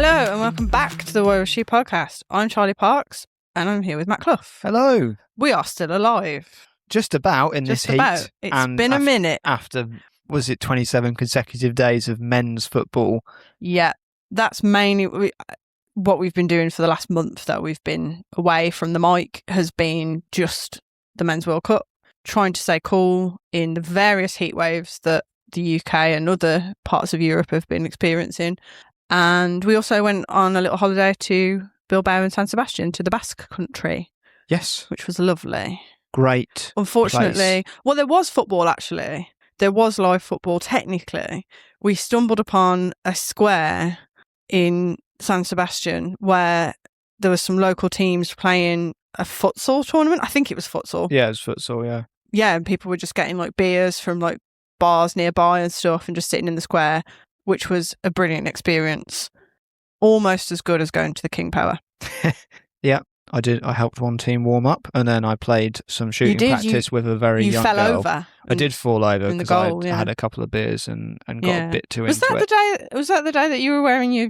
Hello and welcome back to the Warrior She podcast. I'm Charlie Parks and I'm here with Matt Clough. Hello. We are still alive. Just about in Just this about. heat. It's been a minute. After, was it 27 consecutive days of men's football? Yeah, that's mainly what we've been doing for the last month that we've been away from the mic has been just the Men's World Cup, trying to stay cool in the various heat waves that the UK and other parts of Europe have been experiencing. And we also went on a little holiday to Bilbao and San Sebastian, to the Basque country. Yes. Which was lovely. Great. Unfortunately, well, there was football actually. There was live football technically. We stumbled upon a square in San Sebastian where there was some local teams playing a futsal tournament. I think it was futsal. Yeah, it was futsal, yeah. Yeah, and people were just getting like beers from like bars nearby and stuff and just sitting in the square, which was a brilliant experience. Almost as good as going to the King Power. Yeah, I did. I helped one team warm up and then I played some shooting practice with a very young girl. You fell over? I did fall over because I had a couple of beers and got a bit too into it. Was that the day that you were wearing your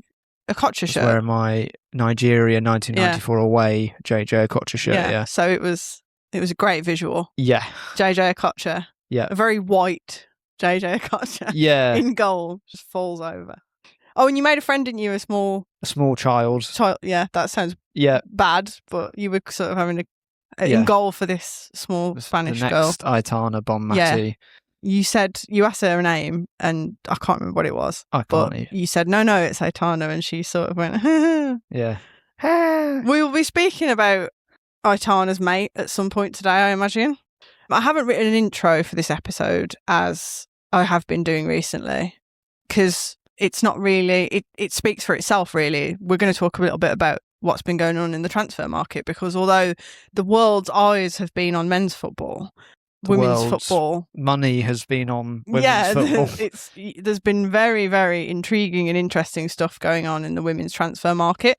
Okocha shirt? I was wearing my Nigeria 1994 away JJ Okocha shirt, yeah. So it was a great visual. Yeah. JJ Okocha. Yeah. A very white JJ Okocha. Yeah. In goal, just falls over. Oh, and you made a friend, didn't you? A small child. Yeah, that sounds bad, but you were sort of having in goal for this small Spanish girl. The next Aitana Bonmati. Yeah. You asked her a name, and I can't remember what it was. But you said, no, it's Aitana, and she sort of went, yeah. We will be speaking about Aitana's mate at some point today, I imagine. I haven't written an intro for this episode, as I have been doing recently, because it's not really, it speaks for itself, really. We're going to talk a little bit about what's been going on in the transfer market, because although the world's eyes have been on men's football, women's football money has been on women's football. There's been very, very intriguing and interesting stuff going on in the women's transfer market,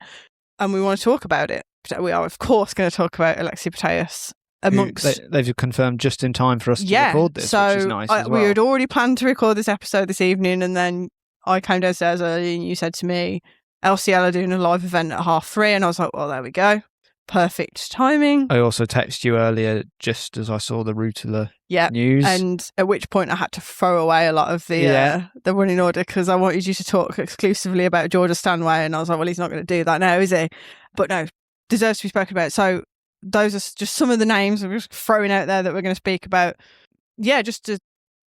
and we want to talk about it. We are, of course, going to talk about Alexia Putellas. They've confirmed just in time for us to record this, which is nice as well. We had already planned to record this episode this evening, and then I came downstairs early and you said to me, LCL are doing a live event at 3:30, and I was like, well, there we go. Perfect timing. I also texted you earlier just as I saw the Rutila news. And at which point I had to throw away a lot of the running order because I wanted you to talk exclusively about Georgia Stanway, and I was like, well, he's not going to do that now, is he? But no, deserves to be spoken about. So those are just some of the names I'm just throwing out there that we're going to speak about. Yeah, just to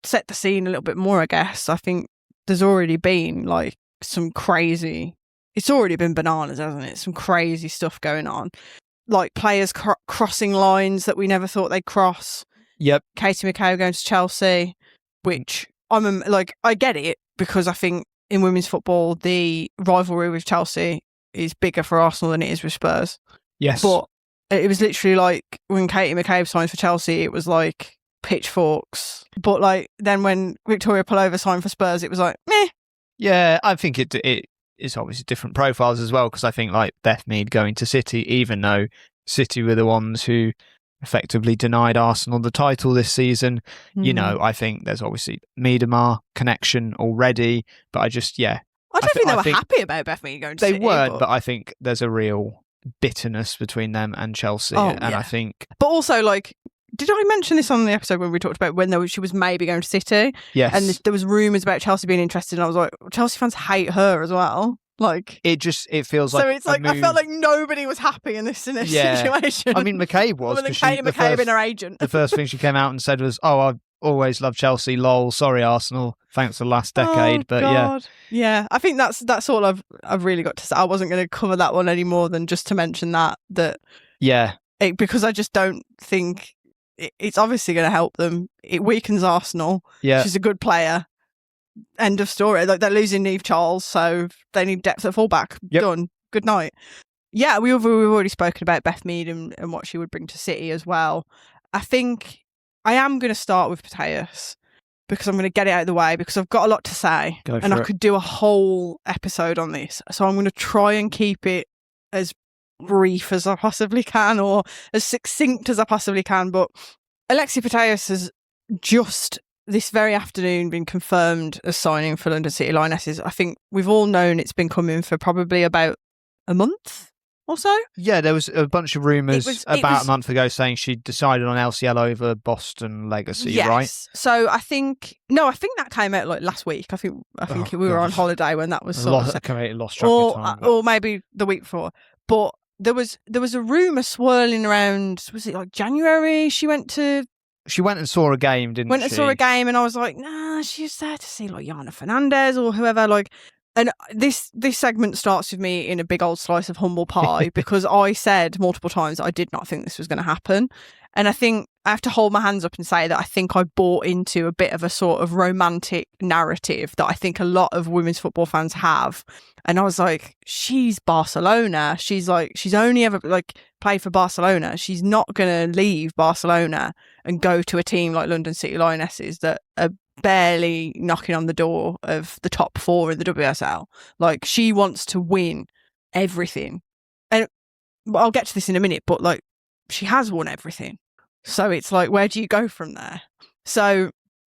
set the scene a little bit more, I guess. I think there's already been like some crazy, it's already been bananas, hasn't it? Some crazy stuff going on. Like players crossing lines that we never thought they'd cross. Yep. Katie McCabe going to Chelsea, which I get it, because I think in women's football, the rivalry with Chelsea is bigger for Arsenal than it is with Spurs. Yes. But it was literally like when Katie McCabe signed for Chelsea, it was like pitchforks. But like then when Victoria Pelova signed for Spurs, it was like, meh. Yeah, I think it is obviously different profiles as well, because I think like Beth Mead going to City, even though City were the ones who effectively denied Arsenal the title this season, you know, I think there's obviously Miedemar connection already, but I don't think they were happy about Beth Mead going to City. They weren't, but I think there's a real bitterness between them and Chelsea, I think. But also, like, did I mention this on the episode when we talked about when she was maybe going to City? Yes. And there was rumours about Chelsea being interested, and I was like, Chelsea fans hate her as well. Like it feels like, so it's like I felt like nobody was happy in this situation. I mean, McCabe was, other than Katie McCabe and her agent. The first thing she came out and said was, "Oh, I've always loved Chelsea. Lol, sorry Arsenal. Thanks for the last decade." But God. Yeah. I think that's all I've really got to say. I wasn't going to cover that one any more than just to mention that because I just don't think it's obviously going to help them. It weakens Arsenal. Yeah, she's a good player. End of story. Like, they're losing Niamh Charles, so they need depth at fullback. Yep. Done. Good night. Yeah, we've already spoken about Beth Mead and what she would bring to City as well. I think I am going to start with Putellas because I'm going to get it out of the way, because I've got a lot to say and I could do a whole episode on this. So I'm going to try and keep it as brief as I possibly can, or as succinct as I possibly can. But Alexia Putellas has just this very afternoon been confirmed as signing for London City Lionesses. I think we've all known it's been coming for probably about a month or so. Yeah, there was a bunch of rumours a month ago saying she decided on LCL over Boston Legacy, yes. right? So I think that came out like last week. I think we were on holiday when that was sort of lost track of time. Or maybe the week before. But there was a rumour swirling around, was it like January? She went and saw a game, didn't she? Went and saw a game, and I was like, nah, she was there to see like Yana Fernandez or whoever. Like, and this segment starts with me in a big old slice of humble pie because I said multiple times that I did not think this was going to happen. And I think I have to hold my hands up and say that I think I bought into a bit of a sort of romantic narrative that I think a lot of women's football fans have. And I was like, she's Barcelona. She's only ever like played for Barcelona. She's not going to leave Barcelona and go to a team like London City Lionesses that are barely knocking on the door of the top 4 in the WSL. Like, she wants to win everything. And I'll get to this in a minute, but like, she has won everything. So it's like, where do you go from there? So,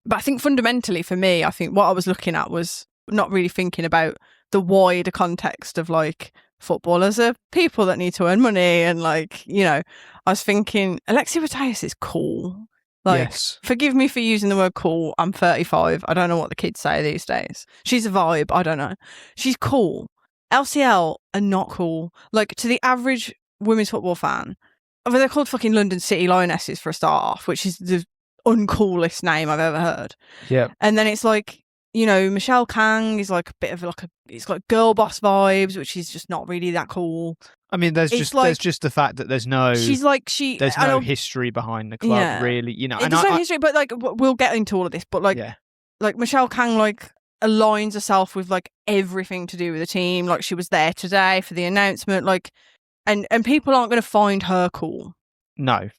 but I think fundamentally for me, I think what I was looking at was not really thinking about the wider context of like footballers are people that need to earn money. And like, you know, I was thinking Alexia Putellas is cool. Like, yes. Forgive me for using the word cool. I'm 35. I don't know what the kids say these days. She's a vibe. I don't know. She's cool. LCL are not cool. Like, to the average women's football fan, I mean, they're called fucking London City Lionesses for a start off, which is the uncoolest name I've ever heard. Yeah. And then it's like, you know, Michelle Kang is like a bit of like it's got girl boss vibes, which is just not really that cool. I mean, there's just the fact that there's no history behind the club, really. You know, there's no history, but like we'll get into all of this. But like Michelle Kang like aligns herself with like everything to do with the team. Like, she was there today for the announcement. Like. And people aren't going to find her cool. No.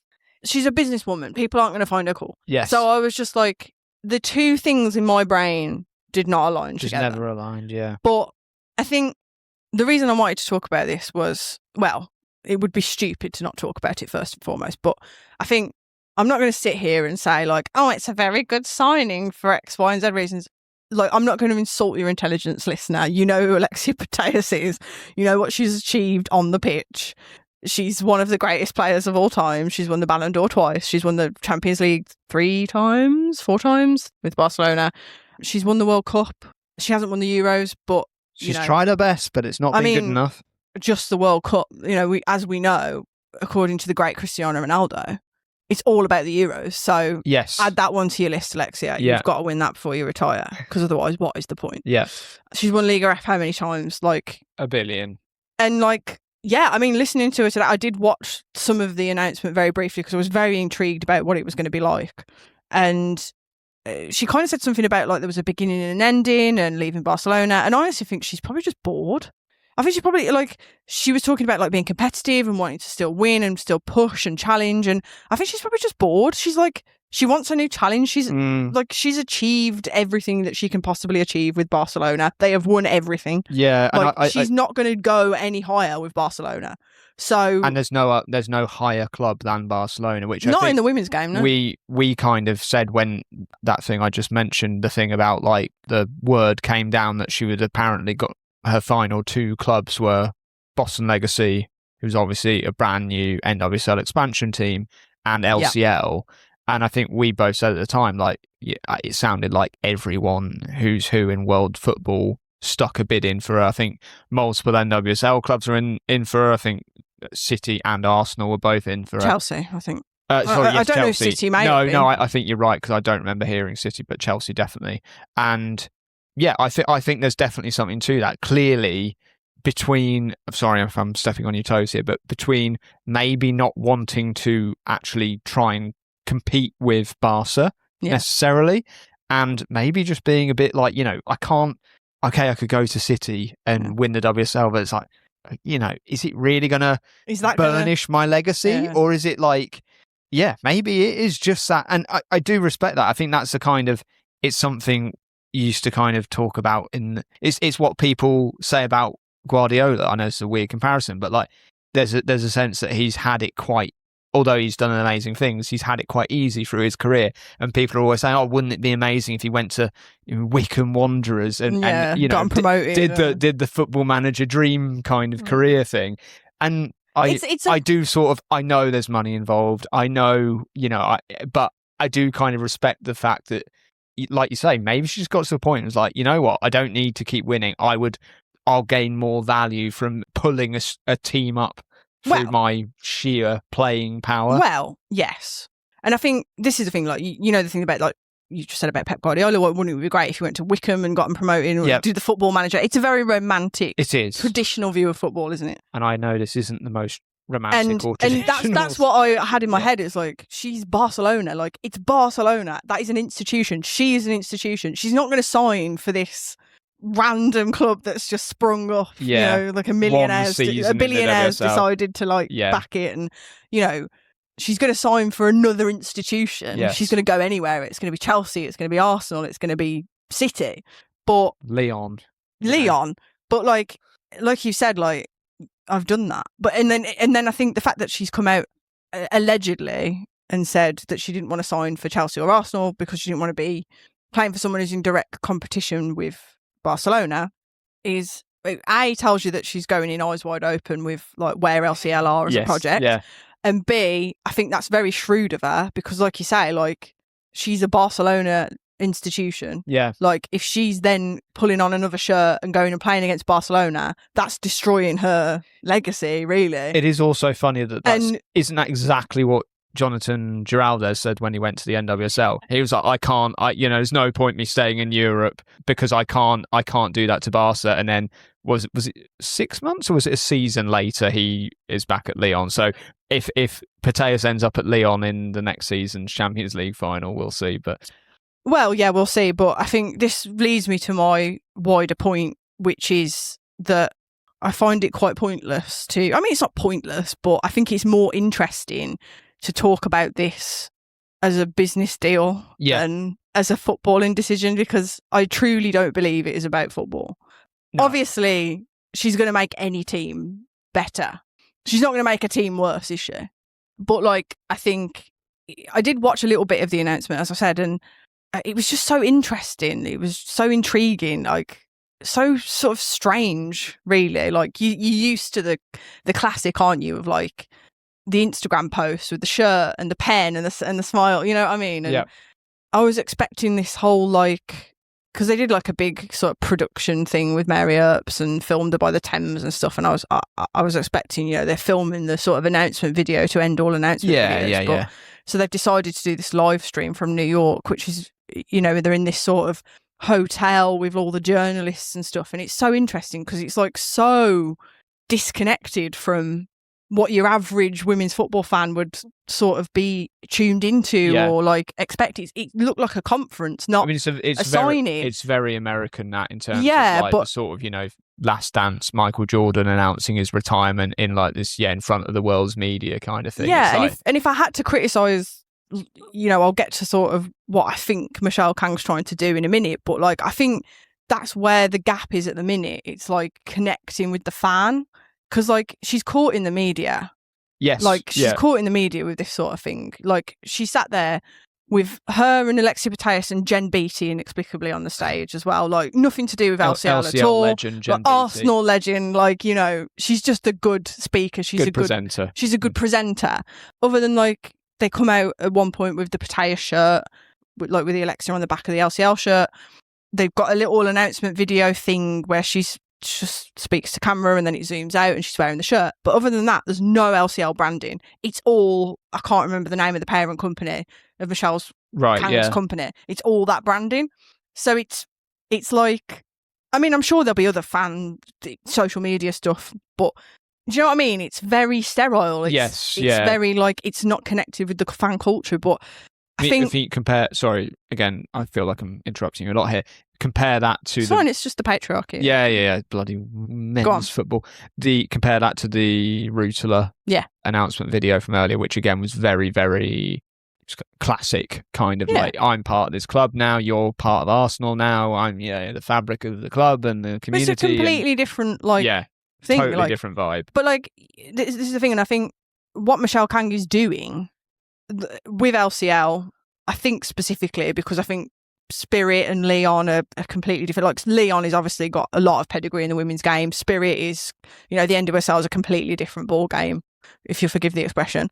She's a businesswoman. People aren't going to find her cool. Yes. So I was just like, the two things in my brain did not align together. Just never aligned, yeah. But I think the reason I wanted to talk about this was, well, it would be stupid to not talk about it first and foremost. But I think I'm not going to sit here and say like, oh, it's a very good signing for X, Y, and Z reasons. Like, I'm not going to insult your intelligence, listener. You know who Alexia Putellas is. You know what she's achieved on the pitch. She's one of the greatest players of all time. She's won the Ballon d'Or twice. She's won the Champions League 4 times with Barcelona. She's won the World Cup. She hasn't won the Euros, but she's tried her best, but it's not been good enough. Just the World Cup, you know, as we know, according to the great Cristiano Ronaldo, it's all about the Euros. So yes, add that one to your list, Alexia. Yeah. You've got to win that before you retire, because otherwise, what is the point? Yeah. She's won Liga F how many times? Like 1 billion. And like, yeah, I mean, listening to her today, I did watch some of the announcement very briefly because I was very intrigued about what it was going to be like. And she kind of said something about like there was a beginning and an ending and leaving Barcelona. And I honestly think she's probably just bored. I think she probably, like, she was talking about like being competitive and wanting to still win and still push and challenge. And I think she's probably just bored. She's like, she wants a new challenge. She's like, she's achieved everything that she can possibly achieve with Barcelona. They have won everything. Yeah. Like, and she's not going to go any higher with Barcelona. So, and there's no higher club than Barcelona, which not in the women's game. No, we kind of said when that thing I just mentioned, the thing about like the word came down that she would apparently got her final 2 clubs were Boston Legacy, who's obviously a brand new NWSL expansion team, and LCL. Yeah. And I think we both said at the time, like, it sounded like everyone who's who in world football stuck a bid in for her. I think multiple NWSL clubs are in for her. I think City and Arsenal were both in for her. Chelsea, I think. Sorry, yes, I don't Chelsea. Know if City may have been. No, I think you're right, because I don't remember hearing City, but Chelsea definitely. And yeah, I think there's definitely something to that. Clearly, between, I'm sorry if I'm stepping on your toes here, but between maybe not wanting to actually try and compete with Barca necessarily, and maybe just being a bit like, you know, I could go to City and win the WSL, but it's like, you know, is it really going to burnish my legacy? Yeah. Or is it like, yeah, maybe it is just that. And I do respect that. I think that's the kind of, it's something used to kind of talk about it's what people say about Guardiola. I know it's a weird comparison, but like there's a sense that he's had it quite although he's done amazing things, he's had it quite easy through his career. And people are always saying, "Oh, wouldn't it be amazing if he went to Wycombe Wanderers and got him promoted, did the football manager dream kind of career thing?" And I do sort of, I know there's money involved. I know, but I do kind of respect the fact that, like you say, maybe she just got to a point and was like, you know what, I don't need to keep winning. I'll gain more value from pulling a team up through my sheer playing power. Well, yes. And I think this is the thing, like, the thing about, like, you just said about Pep Guardiola, wouldn't it be great if he went to Wycombe and got him promoted and do the football manager? It's a very romantic, traditional view of football, isn't it? And I know this isn't the most romantic or traditional. And that's what I had in my head. It's like, she's Barcelona. Like, it's Barcelona. That is an institution. She is an institution. She's not going to sign for this random club that's just sprung up, like a billionaires decided to back it, and she's going to sign for another institution. Yes. She's going to go anywhere. It's going to be Chelsea, it's going to be Arsenal, it's going to be City, but Leon. But like you said, like, I've done that. But and then I think the fact that she's come out allegedly and said that she didn't want to sign for Chelsea or Arsenal because she didn't want to be playing for someone who's in direct competition with Barcelona is tells you that she's going in eyes wide open with like where LCL are as a project, and B, I think that's very shrewd of her because, like you say, like, she's a Barcelona institution. Like, if she's then pulling on another shirt and going and playing against Barcelona, that's destroying her legacy, really. It is also funny that isn't that exactly what Jonathan Giraldez said when he went to the NWSL. He was like, there's no point me staying in Europe because I can't do that to Barca. And then was it 6 months or was it a season later he is back at Lyon? So if Putellas ends up at Lyon in the next season's Champions League final, we'll see. But we'll see. But I think this leads me to my wider point, which is that I find it quite pointless it's not pointless, but I think it's more interesting to talk about this as a business deal than as a footballing decision, because I truly don't believe it is about football. No. Obviously, she's going to make any team better. She's not going to make a team worse, is she? But, like, I think I did watch a little bit of the announcement, as I said, and it was just so interesting. It was so intriguing, like, so sort of strange, really. Like, you're used to the classic, aren't you, of, like, the Instagram post with the shirt and the pen and the smile, you know what I mean? And I was expecting this whole, like, because they did like a big sort of production thing with Mary Earps and filmed her by the Thames and stuff, and I was expecting, they're filming the sort of announcement video to end all announcement videos. So they've decided to do this live stream from New York, which is, they're in this sort of hotel with all the journalists and stuff, and it's so interesting because it's like so disconnected from what your average women's football fan would sort of be tuned into or like expect. It looked like a conference, not a signing. It's very American, that, in terms of like the sort of, Last Dance, Michael Jordan announcing his retirement in like this, in front of the world's media kind of thing. Yeah, and if I had to criticise, I'll get to sort of what I think Michelle Kang's trying to do in a minute, but like I think that's where the gap is at the minute. It's like connecting with the fan. Because, like, she's caught in the media. Yes. Like, she's caught in the media with this sort of thing. Like, she sat there with her and Alexia Putellas and Jen Beattie inexplicably on the stage as well. Like, nothing to do with LCL at all. Legend, Jen Beattie. Arsenal legend. Like, she's just a good speaker. She's a good presenter. She's a good presenter. Other than, like, they come out at one point with the Putellas shirt, with the Alexia on the back of the LCL shirt. They've got a little announcement video thing where she's just speaks to camera and then it zooms out and she's wearing the shirt. But other than that, there's no LCL branding. It's all, I can't remember the name of the parent company of Michelle's Kang's company. It's all that branding. So it's like, I mean, I'm sure there'll be other fan social media stuff, but do you know what I mean? It's very sterile. It's very like, it's not connected with the fan culture. But I think if you compare, sorry, again, I feel like I'm interrupting you a lot here. Compare that to it's just the patriarchy. Yeah. Bloody men's football. Compare that to the Rutler announcement video from earlier, which again was very, very classic kind of like, I'm part of this club now, you're part of Arsenal now, I'm the fabric of the club and the community. It's a completely different thing. Totally different vibe. But like this is the thing, and I think what Michelle Kang is doing with LCL, I think specifically because I think Spirit and Leon are completely different. Like Leon has obviously got a lot of pedigree in the women's game. Spirit is, the NWSL is a completely different ball game, if you forgive the expression.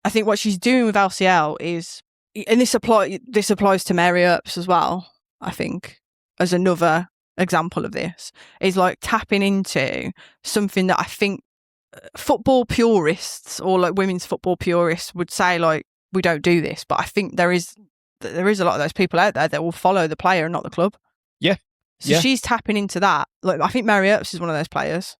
I think what she's doing with LCL is, and this applies to Mary Earps as well, I think, as another example of this, is like tapping into something that I think football purists or like women's football purists would say like, we don't do this, but I think there is a lot of those people out there that will follow the player and not the club. Yeah. So she's tapping into that. Like, I think Mary Earps is one of those players,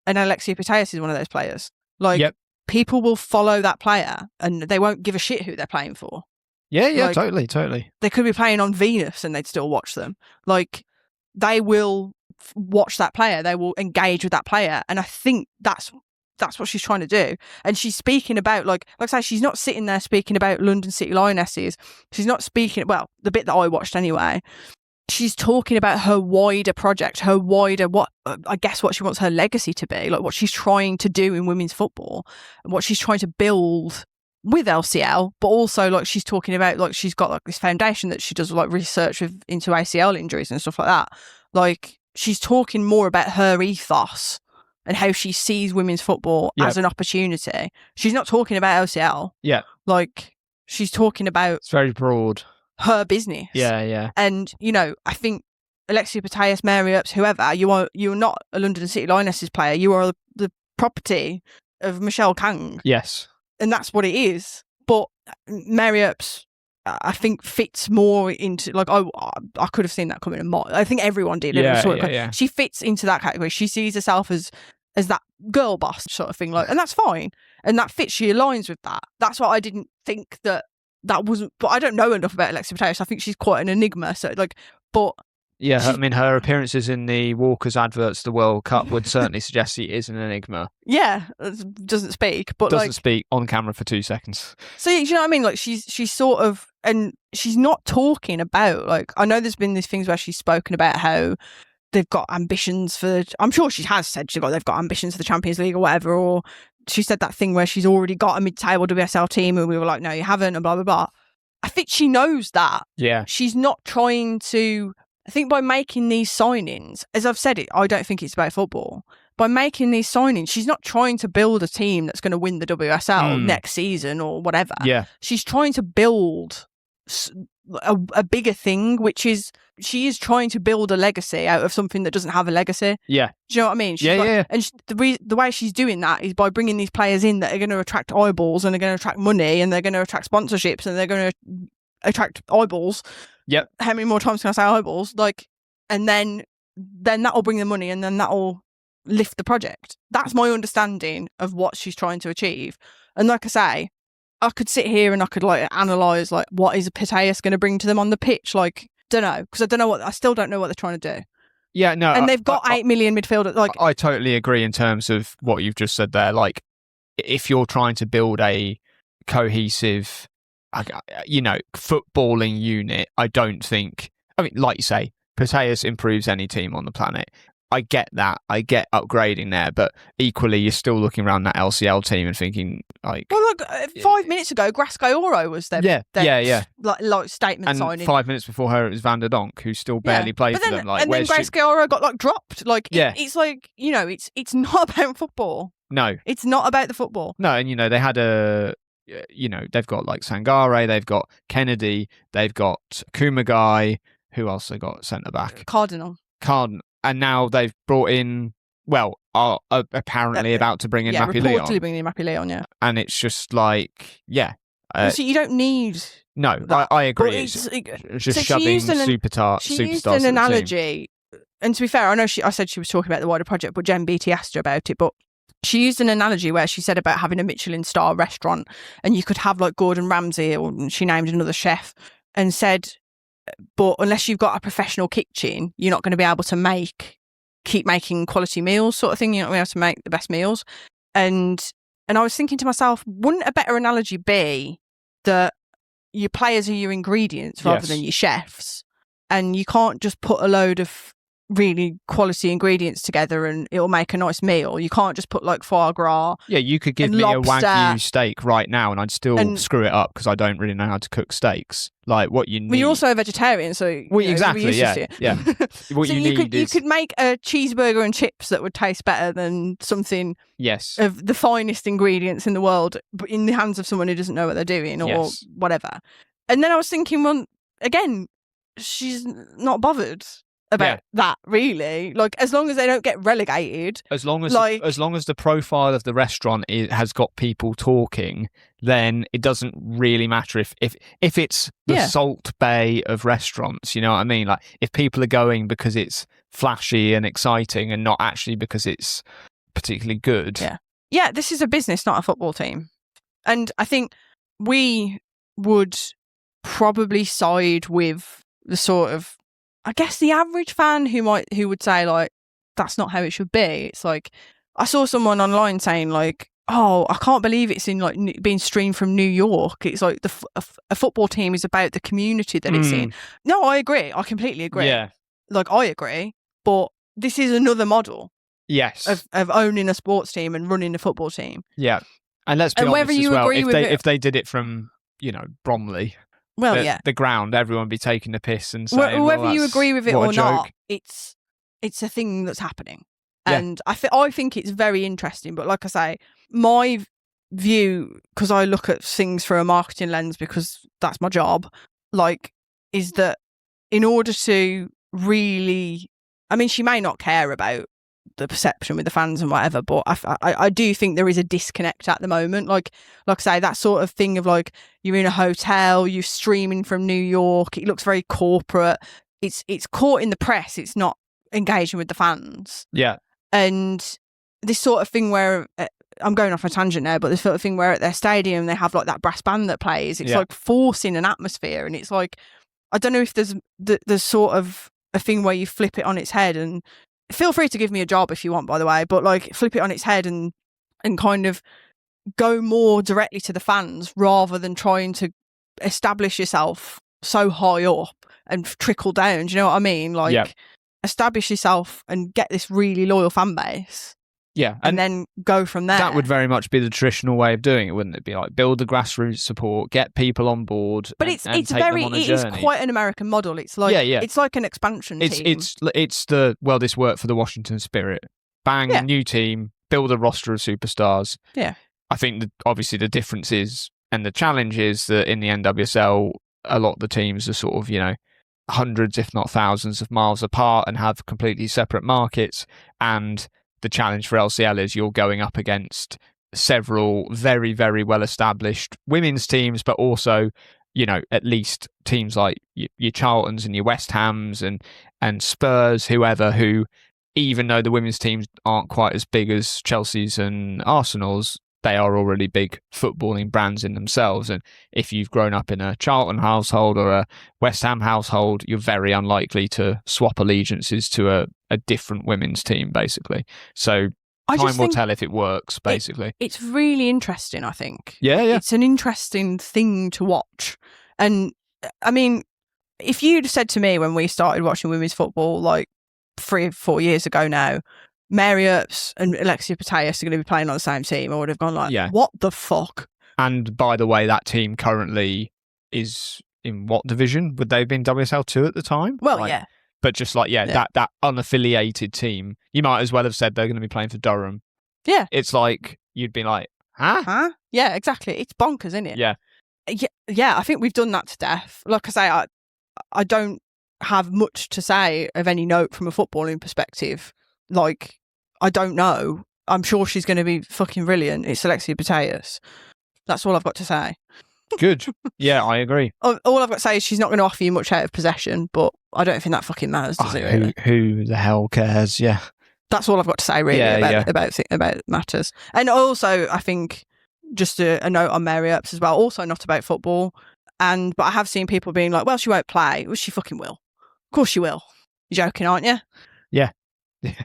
and Alexia Putellas is one of those players. Like, people will follow that player and they won't give a shit who they're playing for. Yeah, like, totally. They could be playing on Venus and they'd still watch them. Like, they will watch that player. They will engage with that player. And I think that's what she's trying to do. And she's speaking about, like I say, she's not sitting there speaking about London City Lionesses. She's not speaking, well, the bit that I watched anyway. She's talking about her wider project, what she wants her legacy to be, like what she's trying to do in women's football and what she's trying to build with LCL, but also like she's talking about like she's got like this foundation that she does like research into ACL injuries and stuff like that. Like she's talking more about her ethos and how she sees women's football as an opportunity. She's not talking about LCL. Yeah. Like she's talking about... It's very broad. Her business. Yeah. And, I think Alexia Putellas, Mary Earps, whoever, you're not a London City Lionesses player. You are the property of Michelle Kang. Yes. And that's what it is. But Mary Earps, I think, fits more into, like, I could have seen that coming a mile. I think everyone did. Yeah. She fits into that category. She sees herself as that girl boss sort of thing, like, and that's fine. And that fits. She aligns with that. That's what I didn't think that wasn't. But I don't know enough about Alexia Putellas. I think she's quite an enigma. So, like, but. Yeah, I mean, her appearances in the Walkers adverts, the World Cup, would certainly suggest she is an enigma. Yeah, doesn't speak, but doesn't speak on camera for 2 seconds. So you know what I mean? Like she's sort of, and she's not talking about, like, I know there's been these things where she's spoken about how they've got ambitions for. I'm sure she has said they've got ambitions for the Champions League or whatever, or she said that thing where she's already got a mid-table WSL team, and we were like, no, you haven't, and blah blah blah. I think she knows that. Yeah, she's not trying to. I think by making these signings, as I've said it, I don't think it's about football. By making these signings, she's not trying to build a team that's going to win the WSL next season or whatever. Yeah. She's trying to build a bigger thing, which is she is trying to build a legacy out of something that doesn't have a legacy. Yeah. Do you know what I mean? And the way she's doing that is by bringing these players in that are going to attract eyeballs and they're going to attract money and they're going to attract sponsorships and they're going to attract eyeballs. Yep. How many more times can I say eyeballs? Like, and then that'll bring the money and then that'll lift the project. That's my understanding of what she's trying to achieve. And like I say, I could sit here and I could like analyse like what is Putellas going to bring to them on the pitch. Like, don't know, because I still don't know what they're trying to do. Yeah, no. And they've got 8 million midfielders. Like, I totally agree in terms of what you've just said there. Like, if you're trying to build a cohesive, footballing unit, I don't think, like you say, Putellas improves any team on the planet. I get that. I get upgrading there, but equally, you're still looking around that LCL team and thinking, like... Well, look, 5 minutes ago, Grascaoro was their like statement and signing. 5 minutes before her, it was Van der Donk, who still barely played for them. Like, and then Grascaoro got like dropped. Like, it's like, it's not about football. No. It's not about the football. No, and, they had they've got like Sangare, they've got Kennedy, they've got Kumagai, who else they got centre back? Cardinal. And now they've brought in, are apparently about to bring in Mappy Leon. Reportedly bringing in Mappy Leon, yeah. And it's just like, so you don't need... No, I agree. It's just shoving superstars. She used an analogy, and to be fair, I know I said she was talking about the wider project, but Jen Beattie asked her about it, but she used an analogy where she said about having a Michelin star restaurant and you could have like Gordon Ramsay, or she named another chef, and said, but unless you've got a professional kitchen, you're not going to be able to keep making quality meals, sort of thing. You're not going to be able to make the best meals. And I was thinking to myself, wouldn't a better analogy be that your players are your ingredients rather than your chefs? And you can't just put a load of really quality ingredients together and it'll make a nice meal. You can't just put like foie gras. Yeah, you could give me lobster, a Wagyu steak right now and I'd still screw it up because I don't really know how to cook steaks. Like what you need. Well, you're also a vegetarian, so exactly, yeah. What so you could make a cheeseburger and chips that would taste better than something of the finest ingredients in the world, but in the hands of someone who doesn't know what they're doing or whatever. And then I was thinking, well, again, she's not bothered about that, really. Like, as long as they don't get relegated, as long as the profile of the restaurant has got people talking, then it doesn't really matter if it's the Salt Bay of restaurants. You know what I mean? Like, if people are going because it's flashy and exciting and not actually because it's particularly good. Yeah, this is a business, not a football team. And I think we would probably side with the sort of, I guess, the average fan who would say, like, that's not how it should be. It's like, I saw someone online saying, like, oh, I can't believe it's in like being streamed from New York. It's like a football team is about the community that it's in. No, I agree. I completely agree. Yeah. Like, I agree. But this is another model. Yes. Of owning a sports team and running a football team. Yeah. And let's be honest as well, if they did it from, Bromley, the ground, everyone would be taking the piss and saying, whether you agree with it or not, it's a thing that's happening. And I think it's very interesting. But like I say, my view, because I look at things through a marketing lens because that's my job, like, is that in order to really, I mean, she may not care about the perception with the fans and whatever, but I do think there is a disconnect at the moment. Like I say, that sort of thing of like, you're in a hotel, you're streaming from New York, it looks very corporate. It's caught in the press. It's not engaging with the fans. Yeah. And this sort of thing where I'm going off a tangent now, but this sort of thing where at their stadium they have like that brass band that plays. It's like forcing an atmosphere, and it's like, I don't know if there's sort of a thing where you flip it on its head. And feel free to give me a job if you want, by the way, but like flip it on its head and kind of go more directly to the fans rather than trying to establish yourself so high up and trickle down. Do you know what I mean? Like, establish yourself and get this really loyal fan base. Yeah. And then go from there. That would very much be the traditional way of doing it, wouldn't it? Be like, build the grassroots support, get people on board. But it is quite an American model. It's like, it's like an expansion team. It's this worked for the Washington Spirit. Bang, new team, build a roster of superstars. Yeah. I think obviously the difference is, and the challenge is that in the NWSL, a lot of the teams are sort of, hundreds, if not thousands of miles apart and have completely separate markets. And the challenge for LCL is you're going up against several very, very well-established women's teams, but also, at least teams like your Charltons and your West Hams and Spurs, who, even though the women's teams aren't quite as big as Chelsea's and Arsenal's, they are already big footballing brands in themselves. And if you've grown up in a Charlton household or a West Ham household, you're very unlikely to swap allegiances to a different women's team, basically. So time will tell if it works, basically. It's really interesting, I think. Yeah. It's an interesting thing to watch. And, I mean, if you'd said to me when we started watching women's football, like 3 or 4 years ago now, Mary Earps and Alexia Putellas are going to be playing on the same team, I would have gone like, what the fuck? And by the way, that team currently is in what division? Would they have been WSL2 at the time? Well, yeah. But just like, that unaffiliated team, you might as well have said they're going to be playing for Durham. Yeah. It's like, you'd be like, huh? Yeah, exactly. It's bonkers, isn't it? Yeah. Yeah, I think we've done that to death. Like I say, I don't have much to say of any note from a footballing perspective. Like, I don't know. I'm sure she's going to be fucking brilliant. It's Alexia Putellas. That's all I've got to say. Good. Yeah, I agree. All I've got to say is she's not going to offer you much out of possession, but I don't think that fucking matters, does it? Really? Who the hell cares? Yeah. That's all I've got to say, really, about matters. And also, I think, just a note on Mary Earps as well, also not about football. But I have seen people being like, well, she won't play. Well, she fucking will. Of course she will. You're joking, aren't you? Yeah.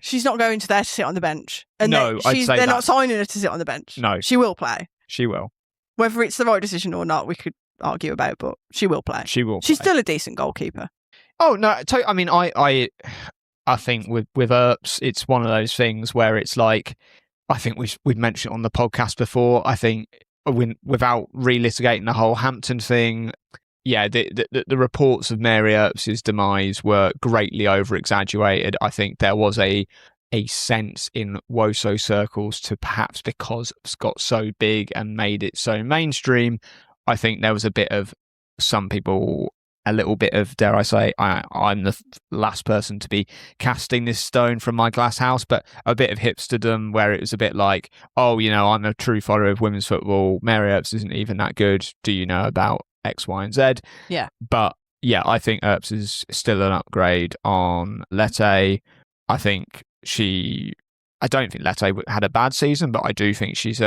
She's not going to there to sit on the bench. And no, they're not signing her to sit on the bench. No. She will play. She will. Whether it's the right decision or not, we could argue about, but she will play. She will. She's still a decent goalkeeper. Oh, no. I mean, I I think with Earps, it's one of those things where it's like, I think we've mentioned it on the podcast before. I think without relitigating the whole Hampton thing, yeah, the reports of Mary Earps's demise were greatly over exaggerated. I think there was a sense in WOSO circles to perhaps because it's got so big and made it so mainstream. I think there was a bit of some people, a little bit of, dare I say, I'm the last person to be casting this stone from my glass house, but a bit of hipsterdom where it was a bit like, oh, I'm a true follower of women's football. Mary Earps isn't even that good. Do you know about X, Y, and Z? Yeah. But yeah, I think Earps is still an upgrade on Lette. I think I don't think Lette had a bad season, but I do think she's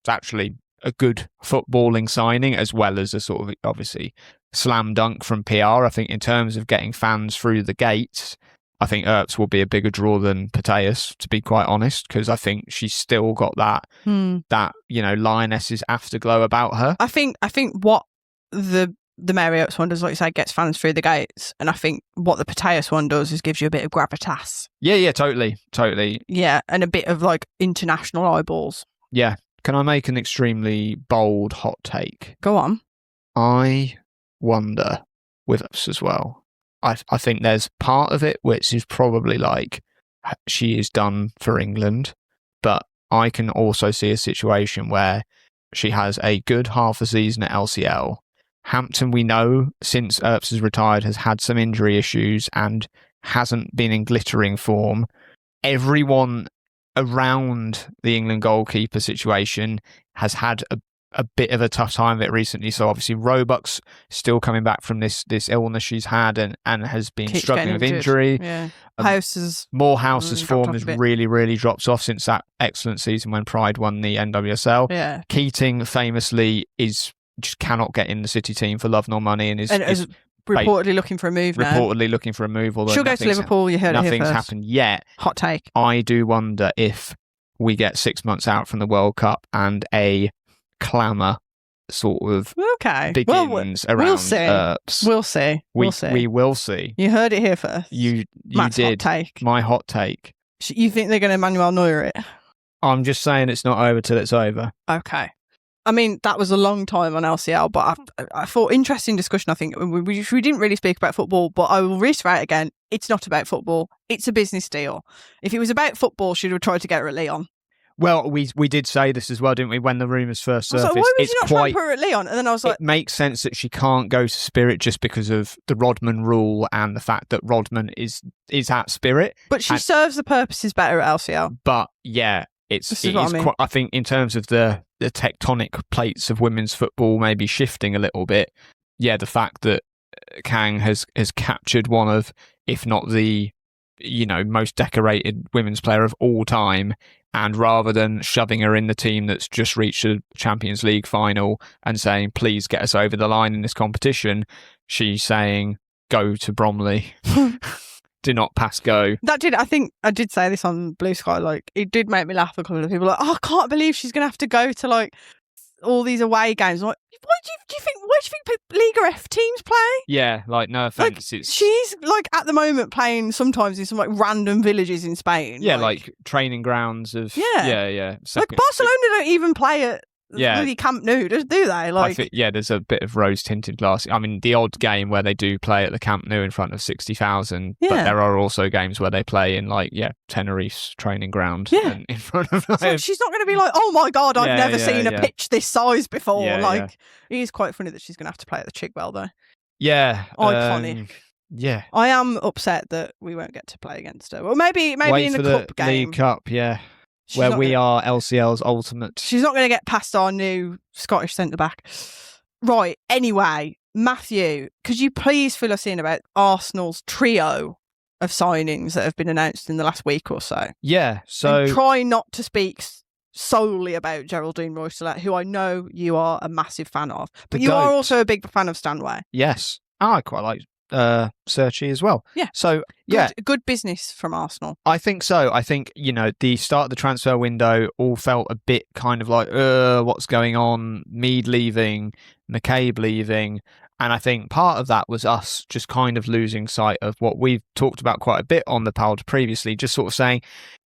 actually a good footballing signing, as well as a sort of obviously slam dunk from PR. I think in terms of getting fans through the gates, I think Earps will be a bigger draw than Putellas, to be quite honest, because I think she's still got that Lionesses afterglow about her. I think what the Mary Earps one does, like you say, gets fans through the gates, and I think what the Putellas one does is gives you a bit of gravitas. Yeah, totally. Yeah, and a bit of like international eyeballs. Yeah. Can I make an extremely bold hot take? Go on. I wonder with us as well. I think there's part of it which is probably like she is done for England, but I can also see a situation where she has a good half a season at LCL. Hampton, we know, since Earps has retired, has had some injury issues and hasn't been in glittering form. Everyone around the England goalkeeper situation has had a bit of a tough time of it recently. So obviously Roebuck's still coming back from this illness she's had and has been struggling with injury. Yeah. House's form has really, really dropped off since that excellent season when Pride won the NWSL. Yeah. Keating famously just cannot get in the City team for love nor money and is reportedly looking for a move now. Although she'll go to Liverpool. You heard it here first. Nothing's happened yet. Hot take. I do wonder if we get 6 months out from the World Cup and a clamour sort of begins around Earps. We'll see. We will see. You heard it here first. You Matt's did. Hot take. My hot take. You think they're going to Manuel Neuer it? I'm just saying it's not over till it's over. Okay. I mean, that was a long time on LCL, but I thought interesting discussion. I think we didn't really speak about football, but I will reiterate again, it's not about football. It's a business deal. If it was about football, she'd have tried to get her at Lyon. Well, we did say this as well, didn't we, when the rumours first surfaced? Like, why would you not try and put her at Lyon? And then I was like... It makes sense that she can't go to Spirit just because of the Rodman rule and the fact that Rodman is at Spirit. But she serves the purposes better at LCL. But, yeah... I think in terms of the tectonic plates of women's football maybe shifting a little bit, yeah, the fact that Kang has captured one of, if not the, most decorated women's player of all time, and rather than shoving her in the team that's just reached a Champions League final and saying, please get us over the line in this competition, she's saying, go to Bromley. Do not pass go. I think I did say this on Blue Sky, like, it did make me laugh. A couple of people like, oh, I can't believe she's going to have to go to, like, all these away games. Like, where do you think Liga F teams play? Yeah, like, no offence. Like, she's, like, at the moment playing sometimes in some, like, random villages in Spain. Yeah, like training grounds of... Yeah. Like, Barcelona don't even play at... really Camp Nou, do they? Like, I think, there's a bit of rose-tinted glass. I mean, the odd game where they do play at the Camp Nou in front of 60,000, but there are also games where they play in, like, Tenerife's training ground in front of... Like, she's not going to be like, oh my God, I've never seen a pitch this size before. It is quite funny that she's going to have to play at the Chigwell, though. Yeah. Iconic. Yeah. I am upset that we won't get to play against her. Well, maybe Wait in the cup game. League Cup, yeah. Where we are LCL's ultimate. She's not going to get past our new Scottish centre-back. Right, anyway, Matthew, could you please fill us in about Arsenal's trio of signings that have been announced in the last week or so? Yeah, so... And try not to speak solely about Geraldine Roycelet, who I know you are a massive fan of. But you are also a big fan of Stanway. Yes. I quite like Searchy as well. Yeah. So, good business from Arsenal. I think so. I think, the start of the transfer window all felt a bit kind of like, what's going on? Mead leaving, McCabe leaving. And I think part of that was us just kind of losing sight of what we've talked about quite a bit on the pod previously, just sort of saying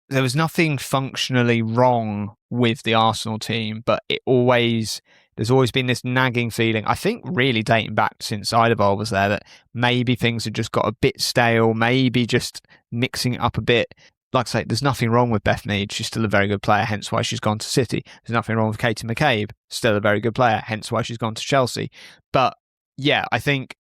there was nothing functionally wrong with the Arsenal team, but there's always been this nagging feeling, I think really dating back since Eidevall was there, that maybe things had just got a bit stale, maybe just mixing it up a bit. Like I say, there's nothing wrong with Beth Mead. She's still a very good player, hence why she's gone to City. There's nothing wrong with Katie McCabe, still a very good player, hence why she's gone to Chelsea. But yeah, I think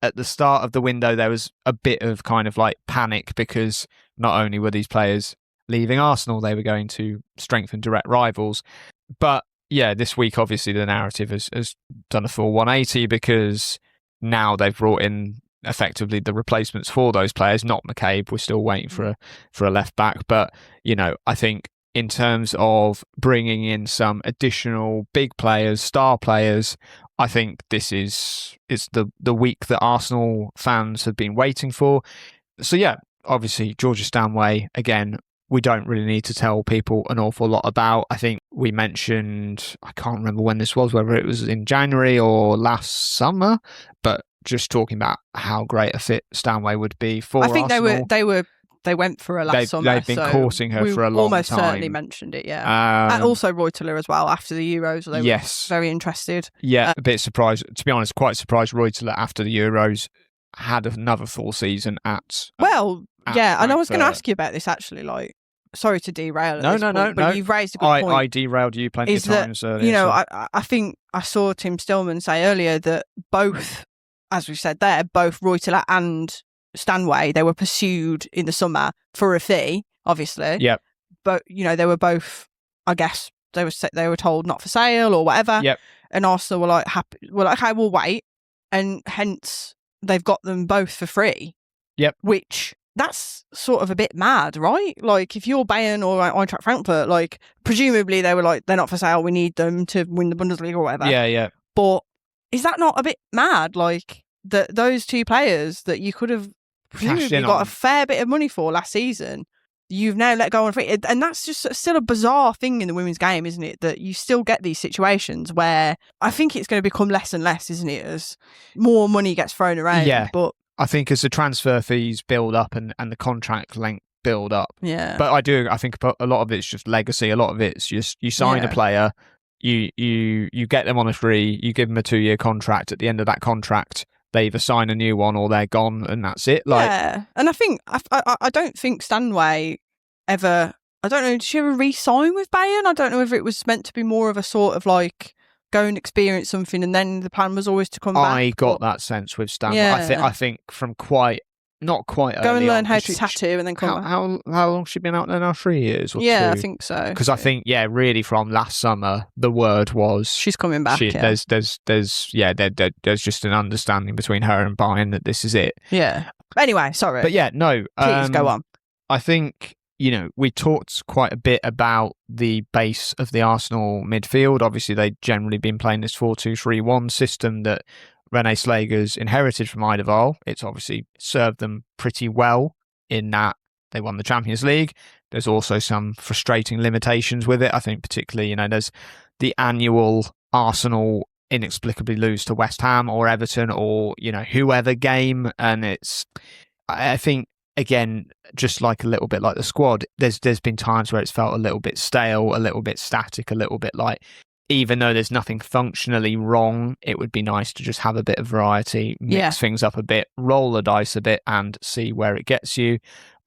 at the start of the window, there was a bit of kind of like panic because not only were these players leaving Arsenal, they were going to strengthen direct rivals. But yeah, this week, obviously, the narrative has done a full 180 because now they've brought in effectively the replacements for those players, not McCabe. We're still waiting for a left back. But, I think in terms of bringing in some additional big players, star players, I think this is the week that Arsenal fans have been waiting for. So yeah, obviously, Georgia Stanway, again, we don't really need to tell people an awful lot about. I think we mentioned, I can't remember when this was, whether it was in January or last summer, but just talking about how great a fit Stanway would be for Arsenal. I think they went for her last summer. They've been courting her for a long time. Almost certainly mentioned it, yeah. And also Reutler as well after the Euros. They were very interested. Yeah, a bit surprised. To be honest, quite surprised Reutler after the Euros had another full season at and I was going to ask you about this actually, like, sorry to derail but you've raised a good point. I derailed you plenty of times earlier. I think I saw Tim Stillman say earlier that both, as we said there, both Reutler and Stanway, they were pursued in the summer for a fee, obviously. Yep. But, they were both, I guess, they were told not for sale or whatever. Yep. And Arsenal were like, happy. Well, okay, we'll wait. And hence, they've got them both for free. Yep. Which, that's sort of a bit mad, right? Like, if you're Bayern or Eintracht Frankfurt, like, presumably they were like, they're not for sale, we need them to win the Bundesliga or whatever. Yeah, yeah. But is that not a bit mad? Like, that those two players that you could have presumably got a fair bit of money for last season, you've now let go on free. And that's just still a bizarre thing in the women's game, isn't it? That you still get these situations where I think it's going to become less and less, isn't it? As more money gets thrown around. Yeah. But I think as the transfer fees build up and the contract length build up. Yeah. But I think a lot of it's just legacy. A lot of it's just you sign a player, you get them on a free, you give them a 2-year contract. At the end of that contract, they either sign a new one or they're gone, and that's it. Like, yeah, and I think I don't think Stanway ever. I don't know. Did she ever re-sign with Bayern? I don't know if it was meant to be more of a sort of like go and experience something, and then the plan was always to come back. I got that sense with Stanway. Yeah. I think from not quite go early and learn on, how to tattoo and then come back. How long has she been out there now? 3 years or 2? Yeah, I think so. Because I think really from last summer the word was she's coming back. There's just an understanding between her and Bayern that this is it. Yeah. Anyway, sorry. But yeah, no. Please go on. I think we talked quite a bit about the base of the Arsenal midfield. Obviously, they've generally been playing this 4-2-3-1 system that René Slager's inherited from Eidevall. It's obviously served them pretty well in that they won the Champions League. There's also some frustrating limitations with it. I think particularly, there's the annual Arsenal inexplicably lose to West Ham or Everton or, whoever game. And I think, again, just like a little bit like the squad, there's been times where it's felt a little bit stale, a little bit static, a little bit like, even though there's nothing functionally wrong, it would be nice to just have a bit of variety, mix things up a bit, roll the dice a bit and see where it gets you.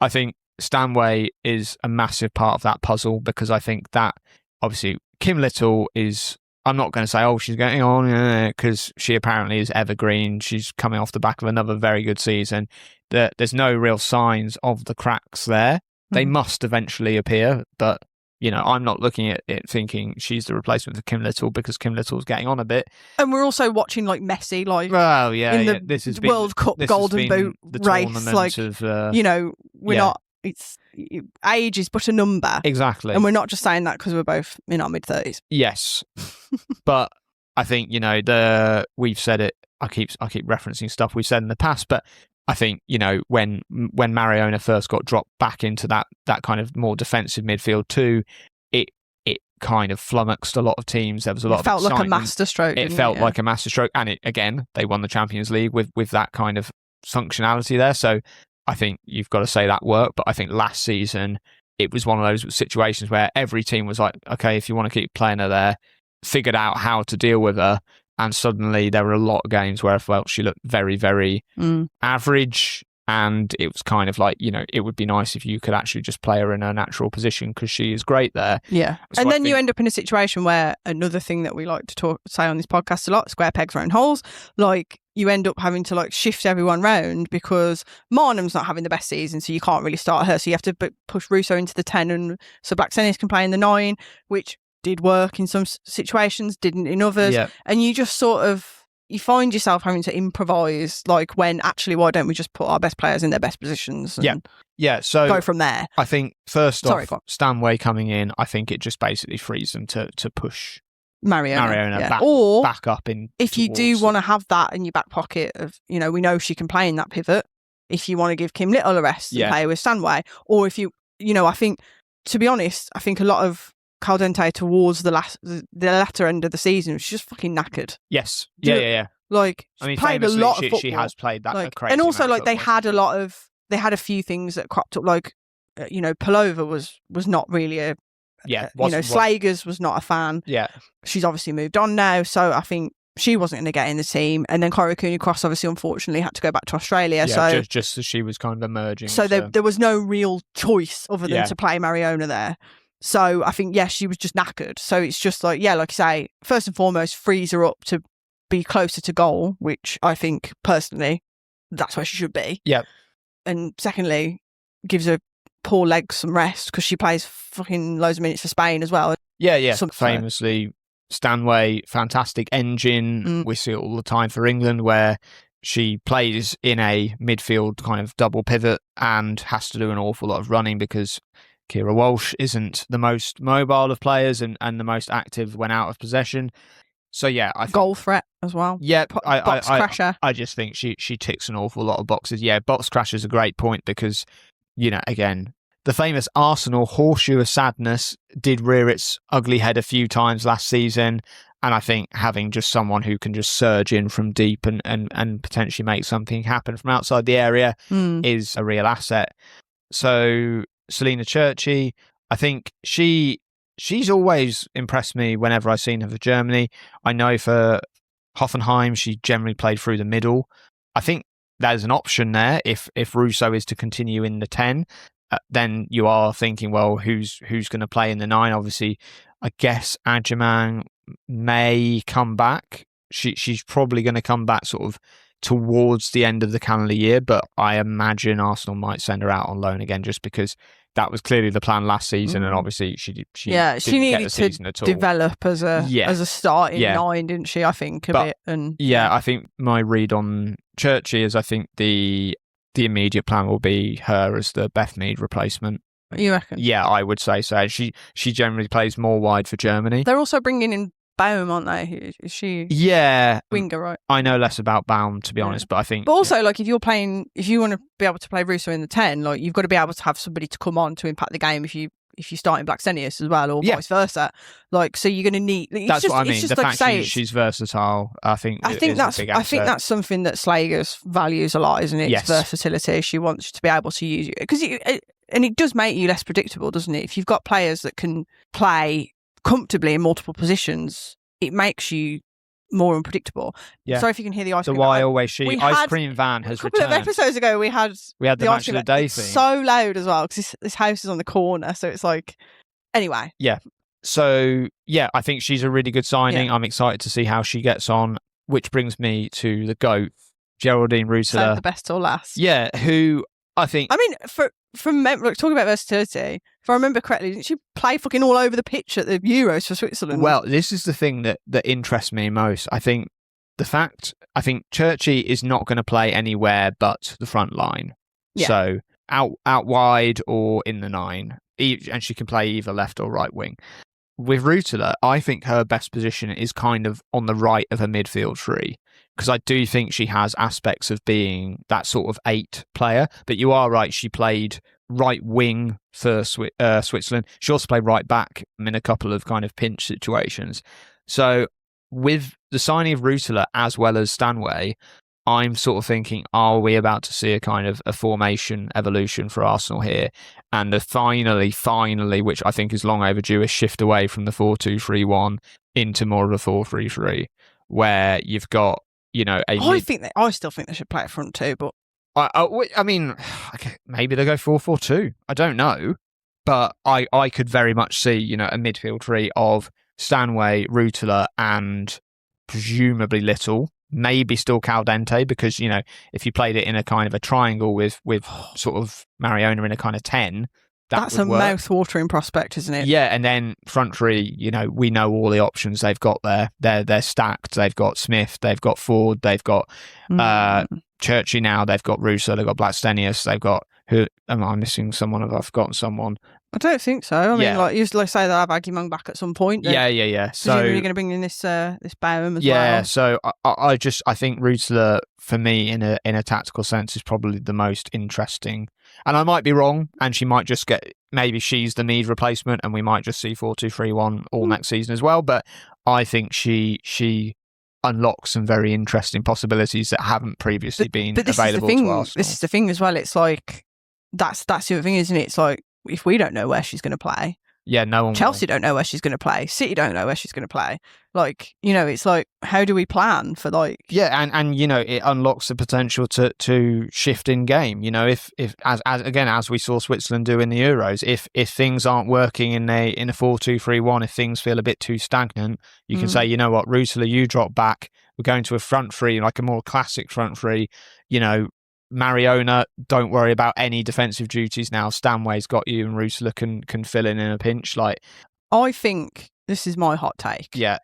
I think Stanway is a massive part of that puzzle because I think that, obviously, Kim Little is, I'm not going to say, she's going on, because she apparently is evergreen. She's coming off the back of another very good season. There's no real signs of the cracks there. They must eventually appear, but I'm not looking at it thinking she's the replacement for Kim Little because Kim Little's getting on a bit. And we're also watching like Messi, like this is World Cup Golden Boot race. Like, we're not. It's age is but a number, exactly, and we're not just saying that because we're both in our mid-30s. Yes, but I think we've said it. I keep referencing stuff we've said in the past, but I think, when Mariona first got dropped back into that kind of more defensive midfield too, it kind of flummoxed a lot of teams. There was a lot of excitement. It felt like a masterstroke. It felt like a masterstroke. And again, they won the Champions League with that kind of functionality there. So I think you've got to say that worked. But I think last season, it was one of those situations where every team was like, okay, if you want to keep playing her there, figured out how to deal with her. And suddenly there were a lot of games where I felt she looked very, very average. And it was kind of like, it would be nice if you could actually just play her in her natural position because she is great there. Yeah. So and then you end up in a situation where another thing that we like to say on this podcast a lot, square pegs, round holes, like you end up having to like shift everyone round because Marnham's not having the best season, so you can't really start her. So you have to push Russo into the 10 and so Blackstenius can play in the 9, which did work in some situations, didn't in others. Yeah. And you just you find yourself having to improvise, like when actually, why don't we just put our best players in their best positions and so go from there? I think first off, Stanway coming in, I think it just basically frees them to push Mariona back up in. If you do want to have that in your back pocket of, we know she can play in that pivot. If you want to give Kim Little a rest and play with Stanway, or if I think, to be honest, I think a lot of Caldente towards the latter end of the season was just fucking knackered. Yes. Yeah. Like, played a lot of football. She has played that like, crazy and also like they had a few things that cropped up, like Palova was not really Slagers was not a fan. Yeah. She's obviously moved on now, so I think she wasn't going to get in the team. And then Corey Cooney-Cross obviously unfortunately had to go back to Australia. Yeah, so just as she was kind of emerging. So there was no real choice other than to play Mariona there. So I think, she was just knackered. So it's just like, like you say, first and foremost, frees her up to be closer to goal, which I think, personally, that's where she should be. Yeah. And secondly, gives her poor legs some rest because she plays fucking loads of minutes for Spain as well. Yeah. Famously, Stanway, fantastic engine. We see it all the time for England where she plays in a midfield kind of double pivot and has to do an awful lot of running because Kira Walsh isn't the most mobile of players and the most active when out of possession. So I think, goal threat as well. Yeah, box crasher. I just think she ticks an awful lot of boxes. Yeah, box crasher is a great point because again, the famous Arsenal horseshoe of sadness did rear its ugly head a few times last season, and I think having just someone who can just surge in from deep and potentially make something happen from outside the area is a real asset. So Selena Churchy, I think she's always impressed me whenever I've seen her for Germany. I know for Hoffenheim, she generally played through the middle. I think there's an option there if Russo is to continue in the 10. Then you are thinking, well, who's going to play in the 9? Obviously, I guess Adjaman may come back. She's probably going to come back sort of towards the end of the calendar year, but I imagine Arsenal might send her out on loan again just because that was clearly the plan last season, and obviously she didn't needed get the season to at all. Develop as a starting 9, didn't she? I think bit. And I think my read on Churchy is I think the immediate plan will be her as the Beth Mead replacement. You reckon? Yeah, I would say so. She generally plays more wide for Germany. They're also bringing in Baum, aren't they? Is she? Yeah, winger, right? I know less about Baum, to be honest, but I think. But also, like, if you want to be able to play Russo in the 10, like, you've got to be able to have somebody to come on to impact the game if you start in Blackstenius as well, or vice versa. Like, so you're going to need. That's just, what I mean. The fact she's versocial, I think that's something that Slagers values a lot, isn't it? Yes. It's versatility. She wants to be able to use you because it does make you less predictable, doesn't it? If you've got players that can play comfortably in multiple positions, it makes you more unpredictable. Yeah. Sorry if you can hear the ice cream. The why always she ice cream van has returned. A couple of episodes ago, we had the match of the day thing. So loud as well because this house is on the corner, so it's like anyway. Yeah. So I think she's a really good signing. I'm excited to see how she gets on. Which brings me to the GOAT, Geraldine Rutler. The best or last. Yeah, who I think. I mean, talking about versatility, if I remember correctly, didn't she play fucking all over the pitch at the Euros for Switzerland? Well, this is the thing that interests me most. I think Churchy is not going to play anywhere but the front line. Yeah. So out wide or in the 9, and she can play either left or right wing. With Rutler, I think her best position is kind of on the right of a midfield 3. Because I do think she has aspects of being that sort of 8 player. But you are right, she played right wing for Switzerland. She also played right back in a couple of kind of pinch situations. So with the signing of Rutila as well as Stanway, I'm sort of thinking, are we about to see a kind of a formation evolution for Arsenal here? And finally, which I think is long overdue, a shift away from the 4-2-3-1 into more of a 4-3-3, where you've got, I still think they should play a front two, but I mean, maybe they go 4-4-2. I don't know, but I could very much see, a midfield three of Stanway, Rutila, and presumably Little. Maybe still Caldente, because if you played it in a kind of a triangle with sort of Mariona in a kind of 10, that's a mouth-watering prospect, isn't it? Yeah, and then front three, we know all the options they've got there. They're stacked. They've got Smith, they've got Ford, they've got Churchy now, they've got Russo, they've got Blackstenius, they've got am I missing someone? Have I forgotten someone? I don't think so. I mean, like, usually say they'll have Agumung back at some point. Yeah. So you're going to bring in this Bowen as well. Yeah, so I think Rutila, for me, in a tactical sense, is probably the most interesting. And I might be wrong, and she might just maybe she's the need replacement, and we might just see 4-2-3-1 all next season as well. But I think she unlocks some very interesting possibilities that haven't previously been available to Arsenal. This is the thing as well. It's like that's the other thing, isn't it? It's like, if we don't know where she's going to play, no one. Chelsea don't know where she's going to play. City don't know where she's going to play. Like, it's like, how do we plan for like? Yeah, and it unlocks the potential to shift in game. If as we saw Switzerland do in the Euros, if things aren't working in a 4-2-3-1, if things feel a bit too stagnant, you can say, you know what, Rutila, you drop back. We're going to a front three, like a more classic front three. Mariona, don't worry about any defensive duties now. Stanway's got you, and Rutila can fill in a pinch. Like, I think this is my hot take. Yeah,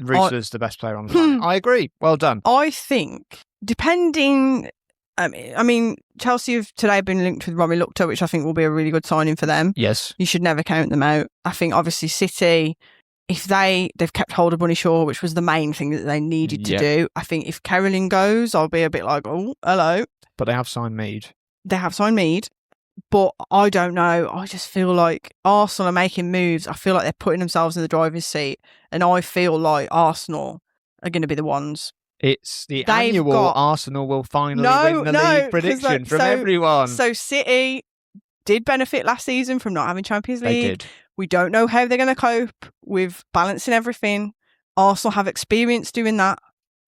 Rutala's the best player on the planet. I agree. Well done. I think, depending, I mean, Chelsea have today been linked with Romy Lukta, which I think will be a really good signing for them. Yes, you should never count them out. I think obviously City, if they've kept hold of Bunny Shaw, which was the main thing that they needed to do. I think if Caroline goes, I'll be a bit like, oh, hello. But they have signed Mead. But I don't know. I just feel like Arsenal are making moves. I feel like they're putting themselves in the driver's seat. And I feel like Arsenal are going to be the ones. It's the annual Arsenal will finally win the league prediction from everyone. So City did benefit last season from not having Champions League. They did. We don't know how they're going to cope with balancing everything. Arsenal have experience doing that.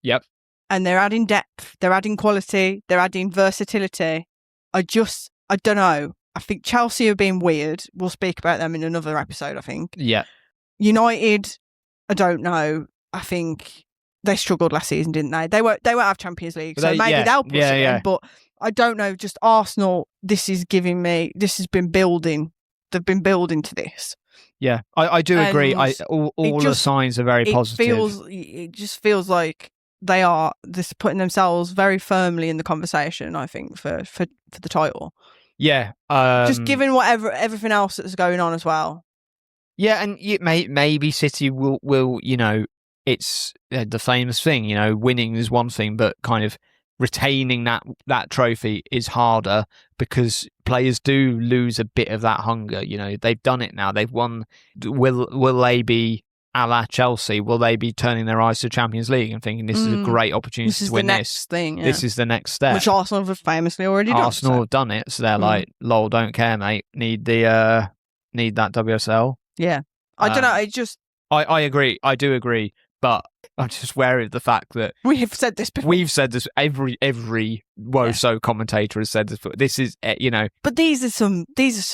Yep. And they're adding depth, they're adding quality, they're adding versatility. I don't know. I think Chelsea are being weird. We'll speak about them in another episode, I think. Yeah. United, I don't know. I think they struggled last season, didn't they? They won't have Champions League, so maybe they'll push it in. But I don't know. Just Arsenal, this has been building. They've been building to this. Yeah, I do agree. All the signs are very positive. It just feels like they are just putting themselves very firmly in the conversation, I think, for the title. Yeah. Just given everything else that's going on as well. Yeah, and maybe City will it's the famous thing, winning is one thing, but kind of retaining that trophy is harder because players do lose a bit of that hunger. They've done it now. They've won. Will they be a la Chelsea? Will they be turning their eyes to Champions League and thinking this is a great opportunity to win this? This is the next step. Which Arsenal have famously already done. Arsenal have done it, so they're like, lol, don't care, mate. Need that WSL. Yeah. I don't know. It just... I agree. I do agree. But I'm just wary of the fact that we have said this before. We've said this. Every WOSO commentator has said this. But this is, But these are some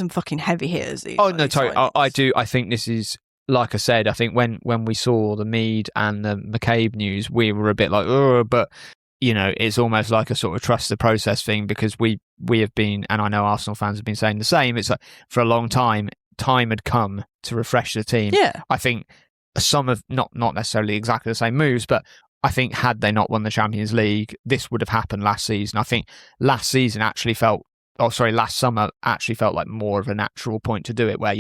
fucking heavy hitters. No, totally. I do. I think this is, like I said. I think when we saw the Mead and the McCabe news, we were a bit like, oh, but it's almost like a sort of trust the process thing because we have been, and I know Arsenal fans have been saying the same. It's like for a long time had come to refresh the team. Yeah, I think. Some of not necessarily exactly the same moves, but I think had they not won the Champions League, this would have happened last season. I think last summer actually felt like more of a natural point to do it where,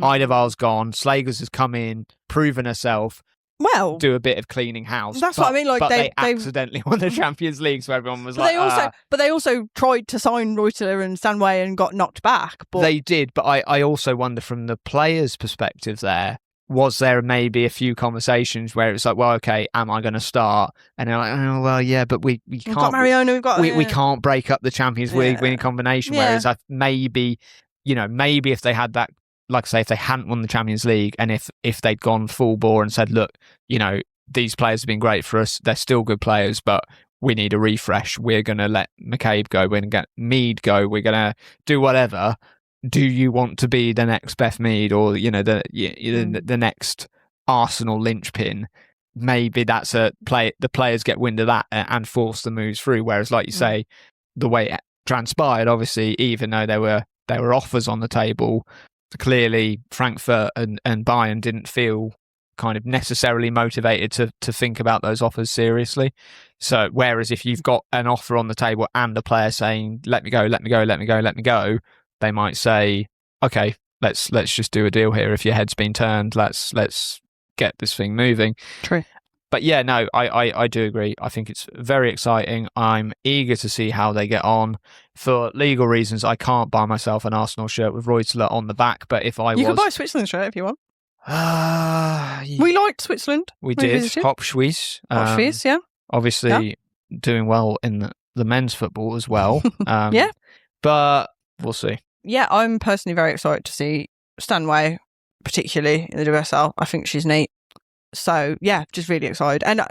Eideval's gone, Slagers has come in, proven herself. well, do a bit of cleaning house. That's what I mean. Like but they accidentally won the Champions League, so everyone was but they also tried to sign Reuter and Stanway and got knocked back. But they did. But I also wonder from the players' perspective there. Was there maybe a few conversations where it was like, well, okay, am I going to start? And they're like, oh, well, yeah, but we can't. We've got Mariona, we can't break up the Champions League winning combination. Yeah. Whereas maybe if they had that, like I say, if they hadn't won the Champions League and if they'd gone full bore and said, look, these players have been great for us. They're still good players, but we need a refresh. We're going to let McCabe go. We're going to get Mead go. We're going to do whatever. Do you want to be the next Beth Mead or the next Arsenal linchpin? Maybe that's the players get wind of that and force the moves through. Whereas, like you say, the way it transpired, obviously, even though there were offers on the table, clearly Frankfurt and Bayern didn't feel kind of necessarily motivated to think about those offers seriously. So, whereas if you've got an offer on the table and a player saying, "Let me go, let me go, let me go, let me go," they might say, okay, let's just do a deal here. If your head's been turned, let's get this thing moving. True. But yeah, no, I do agree. I think it's very exciting. I'm eager to see how they get on. For legal reasons, I can't buy myself an Arsenal shirt with Reuteler on the back, but if you can buy a Switzerland shirt if you want. We liked Switzerland. We did. Hop Schweiz. Hop Schweiz, yeah. Obviously doing well in the men's football as well. Yeah. But we'll see. Yeah, I'm personally very excited to see Stanway, particularly in the WSL. I think she's neat. So, yeah, just really excited. And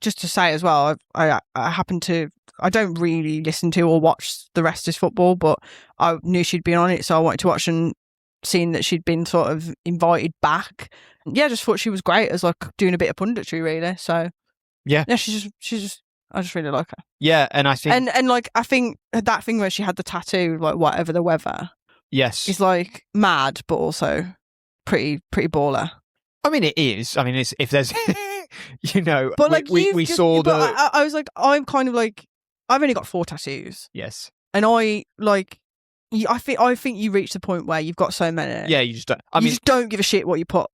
just to say as well, I don't really listen to or watch the rest of football, but I knew she'd been on it, so I wanted to watch, and seeing that she'd been sort of invited back. Yeah, just thought she was great as like doing a bit of punditry, really. So, yeah, she's just I just really like her. Yeah, and I think and like I think that thing where she had the tattoo, like whatever the weather, yes, is like mad, but also pretty baller. I mean, it is. I mean, it's, if there's, but like we saw the. I was like, I'm kind of like, I've only got 4 tattoos. Yes, and I think you reach the point where you've got so many. Yeah, you just don't. You just don't give a shit what you put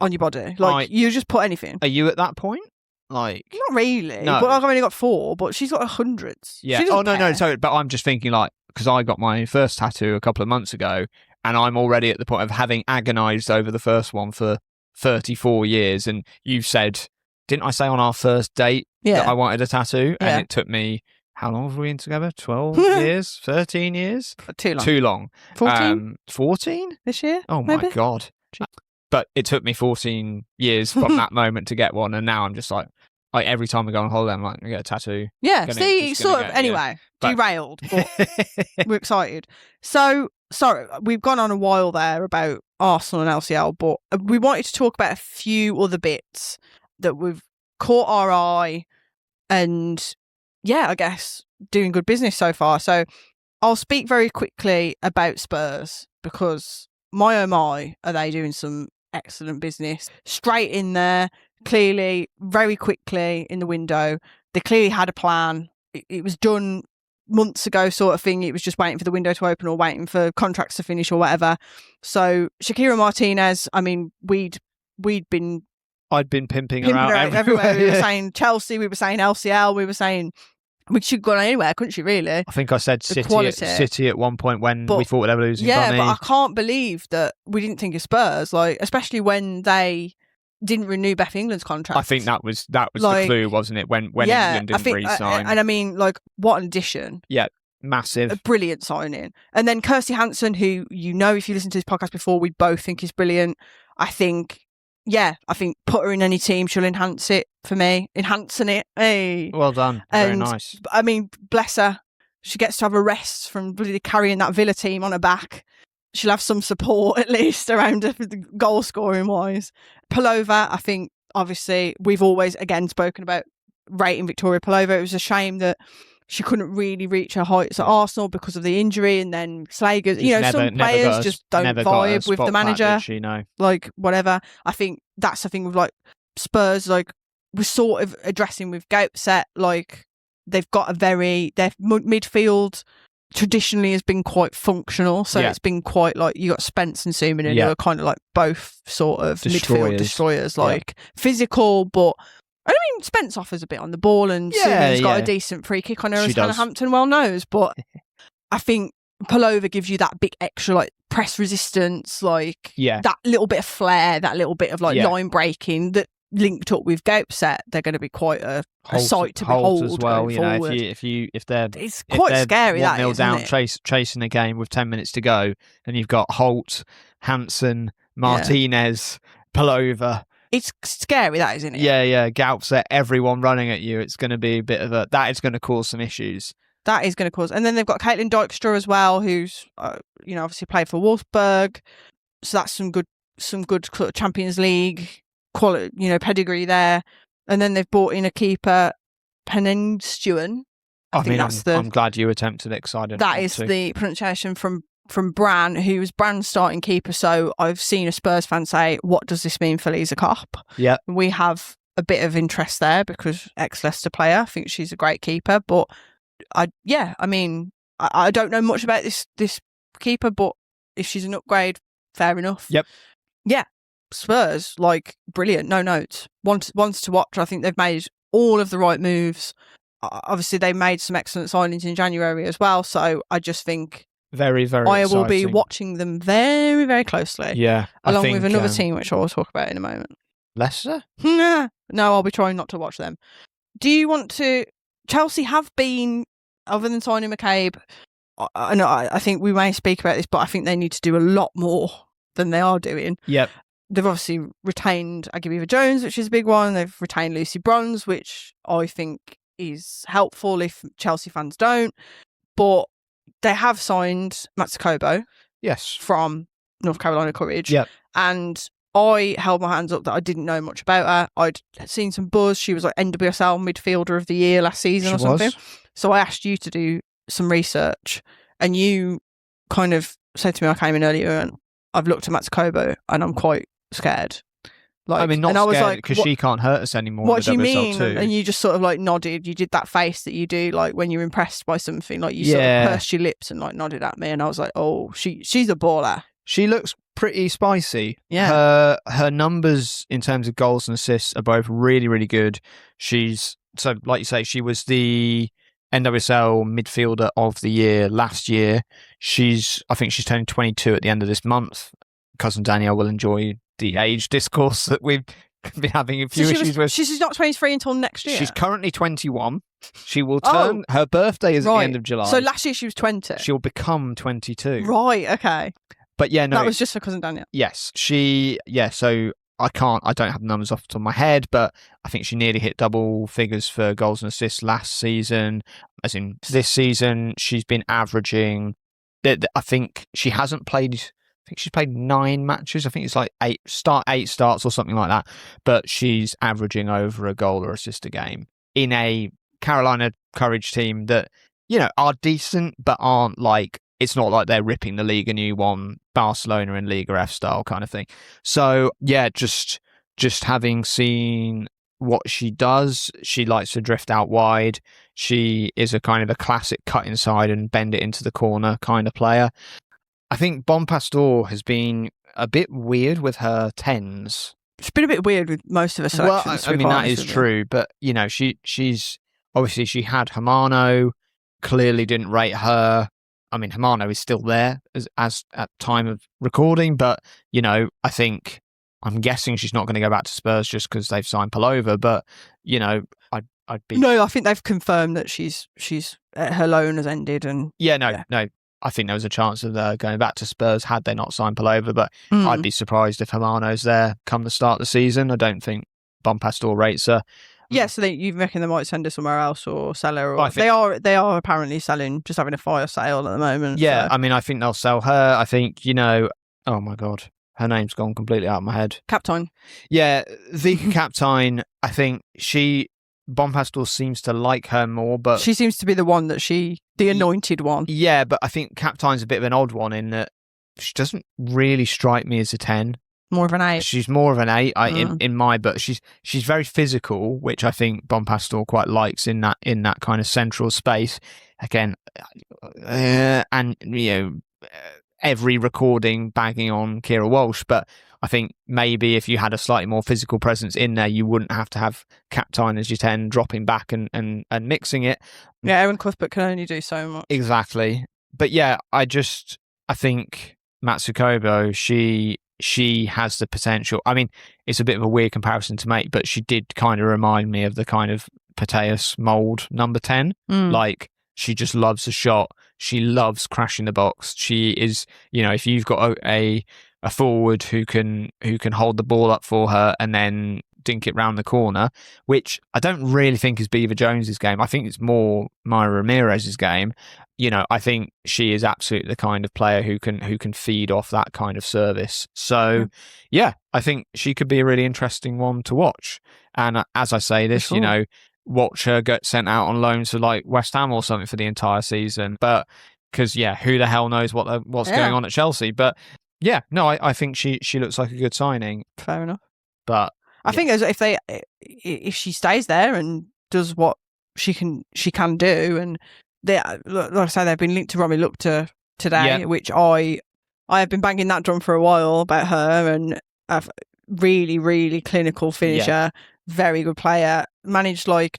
on your body. Like you just put anything. Are you at that point? Like, not really. No. But I've only got 4, but she's got hundreds. Yeah. No. Sorry, but I'm just thinking like, because I got my first tattoo a couple of months ago, and I'm already at the point of having agonised over the first one for 34 years. And you said, didn't I say on our first date that I wanted a tattoo? And it took me, how long have we been together? 12 years? 13 years? Too long. 14? 14? This year? Oh my God. But it took me 14 years from that moment to get one. And now I'm just like every time I go on holiday, I'm like, I get a tattoo. Yeah, anyway, derailed, but we're excited. So, sorry, we've gone on a while there about Arsenal and LCL, but we wanted to talk about a few other bits that we've caught our eye and, yeah, I guess doing good business so far. So I'll speak very quickly about Spurs because my oh my, are they doing some excellent business. Straight in there, clearly, very quickly in the window. They clearly had a plan. It was done months ago sort of thing. It was just waiting for the window to open or waiting for contracts to finish or whatever. So Shakira Martinez, I mean, I'd been pimping her out everywhere. We were saying Chelsea, we were saying LCL, we were saying we should go anywhere, couldn't she, really? I think I said City at one point when we thought they were losing. Yeah, but I can't believe that we didn't think of Spurs, like, especially when they didn't renew Beth England's contract. I think that was like, the clue, wasn't it? When England didn't re-sign. And I mean, like, what an addition. Yeah, massive. A brilliant signing. And then Kirsty Hansen, who, if you listen to this podcast before, we both think is brilliant. I think put her in any team, she'll enhance it for me. Enhancing it. Hey. Well done. Very nice. I mean, bless her. She gets to have a rest from really carrying that Villa team on her back. She'll have some support at least around her goal scoring wise. Palova, I think, obviously, we've always again spoken about rating Victoria Palova. It was a shame that she couldn't really reach her heights at Arsenal because of the injury, and then Slager's, some players just don't vibe with the manager. Like, whatever. I think that's the thing with, like, Spurs, like, we're sort of addressing with Goetze, like, they've got their midfield traditionally has been quite functional. So it's been quite like you got Spence and Suman who are kind of like both sort of midfield destroyers, like physical, but I mean, Spence offers a bit on the ball, and Suman's got a decent free kick on her, as Hannah Hampton well knows. But I think Pelova gives you that big extra, like press resistance, like that little bit of flair, that little bit of like line breaking that linked up with Gaupset, they're going to be quite a sight to behold as well. You know, forward. if they're it's quite scary. 1-0 down, chasing the game with 10 minutes to go, and you've got Holt, Hansen, Martinez, Pelova. It's scary, that, isn't it? Yeah. Gaupset, everyone running at you. It's going to be a bit of that is going to cause some issues. That is going to cause, and then they've got Caitlin Dijkstra as well, who's obviously played for Wolfsburg, so that's some good Champions League quality, pedigree there. And then they've brought in a keeper, Penenstuan. I'm glad you attempted it, because I didn't. That is the pronunciation from Bran, who was Bran's starting keeper. So I've seen a Spurs fan say, "What does this mean for Lisa Kopp?" Yeah, we have a bit of interest there because ex-Leicester player. I think she's a great keeper, but I don't know much about this keeper, but if she's an upgrade, fair enough. Yep. Yeah. Spurs, like, brilliant. No notes. Ones to watch. I think they've made all of the right moves. Obviously, they made some excellent signings in January as well. So I just think very, very I exciting. will be watching them very, very closely. Yeah. Along with another team, which I will talk about in a moment. Leicester? No, I'll be trying not to watch them. Do you want to... Chelsea have been, other than signing McCabe, I think we may speak about this, but I think they need to do a lot more than they are doing. Yep. They've obviously retained Aguilera Jones, which is a big one. They've retained Lucy Bronze, which I think is helpful if Chelsea fans don't. But they have signed Matsukobo. Yes. From North Carolina Courage. Yep. And I held my hands up that I didn't know much about her. I'd seen some buzz. She was like NWSL midfielder of the year last season or something. So I asked you to do some research, and you kind of said to me, I came in earlier and I've looked at Matsukobo and I'm quite scared. Not scared because she can't hurt us anymore. What do you mean? And you just sort of like nodded. You did that face that you do like when you're impressed by something. Like you sort of pursed your lips and like nodded at me, and I was like, oh, she's a baller. She looks pretty spicy. Yeah. Her numbers in terms of goals and assists are both really, really good. So like you say, she was the NWSL midfielder of the year last year. I think she's turning 22 at the end of this month. Cousin Danielle will enjoy the age discourse that we've been having a few issues with. She's not 23 until next year. She's currently 21. She will turn. Her birthday is at the end of July. So last year she was 20. She'll become 22. Right. Okay. But yeah, no. That was just for Cousin Danielle. Yes. So I don't have the numbers off the top of my head, but I think she nearly hit double figures for goals and assists last season. As in this season, she's been averaging, I think she hasn't played, I think she's played 9 matches. I think it's like 8 starts or something like that. But she's averaging over a goal or assist a game in a Carolina Courage team that, are decent, but aren't like, it's not like they're ripping the league a new one, Barcelona and Liga F style kind of thing. So yeah, just having seen what she does, she likes to drift out wide. She is a kind of a classic cut inside and bend it into the corner kind of player. I think Bonpastor has been a bit weird with her 10s. She's been a bit weird with most of her selections. Well, I mean, that is true, but, she's obviously she had Hamano, clearly didn't rate her. I mean, Hamano is still there as at time of recording, but, I'm guessing she's not going to go back to Spurs just because they've signed Pelova, but, I'd be... No, I think they've confirmed that she's her loan has ended and... No. I think there was a chance of going back to Spurs had they not signed Pelova, but I'd be surprised if Hamano's there come the start of the season. I don't think Bonpastor rates her. Yeah, so you reckon they might send her somewhere else or sell her? Or they are apparently selling, just having a fire sale at the moment. Yeah, so. I mean, I think they'll sell her. I think, oh my God, her name's gone completely out of my head. Captain. Yeah, the Captain, I think Bonpastor seems to like her more, but... She seems to be the one the anointed one. Yeah, but I think Captain's a bit of an odd one in that she doesn't really strike me as a 10. More of an 8. She's more of an 8 in my book. She's very physical, which I think Bonpastor quite likes in that kind of central space. Again, and every recording bagging on Keira Walsh, but I think maybe if you had a slightly more physical presence in there, you wouldn't have to have Captain as your 10 dropping back and mixing it. Yeah, Erin Cuthbert can only do so much. Exactly. But yeah, I think Matsukobo, she has the potential. I mean, it's a bit of a weird comparison to make, but she did kind of remind me of the kind of Putellas mould number 10. Like, she just loves a shot. She loves crashing the box. She is, if you've got a forward who can hold the ball up for her and then dink it round the corner, which I don't really think is Beaver Jones's game. I think it's more Myra Ramirez's game. I think she is absolutely the kind of player who can feed off that kind of service. So, yeah, I think she could be a really interesting one to watch. And as I say this, sure. Watch her get sent out on loan to like West Ham or something for the entire season. But because who the hell knows what's going on at Chelsea? But yeah, no, I think she looks like a good signing. Fair enough. But I think if she stays there and does what she can do, and like I say, they've been linked to Romy Lukter today, which I have been banging that drum for a while about her, and a really, really clinical finisher, very good player, managed I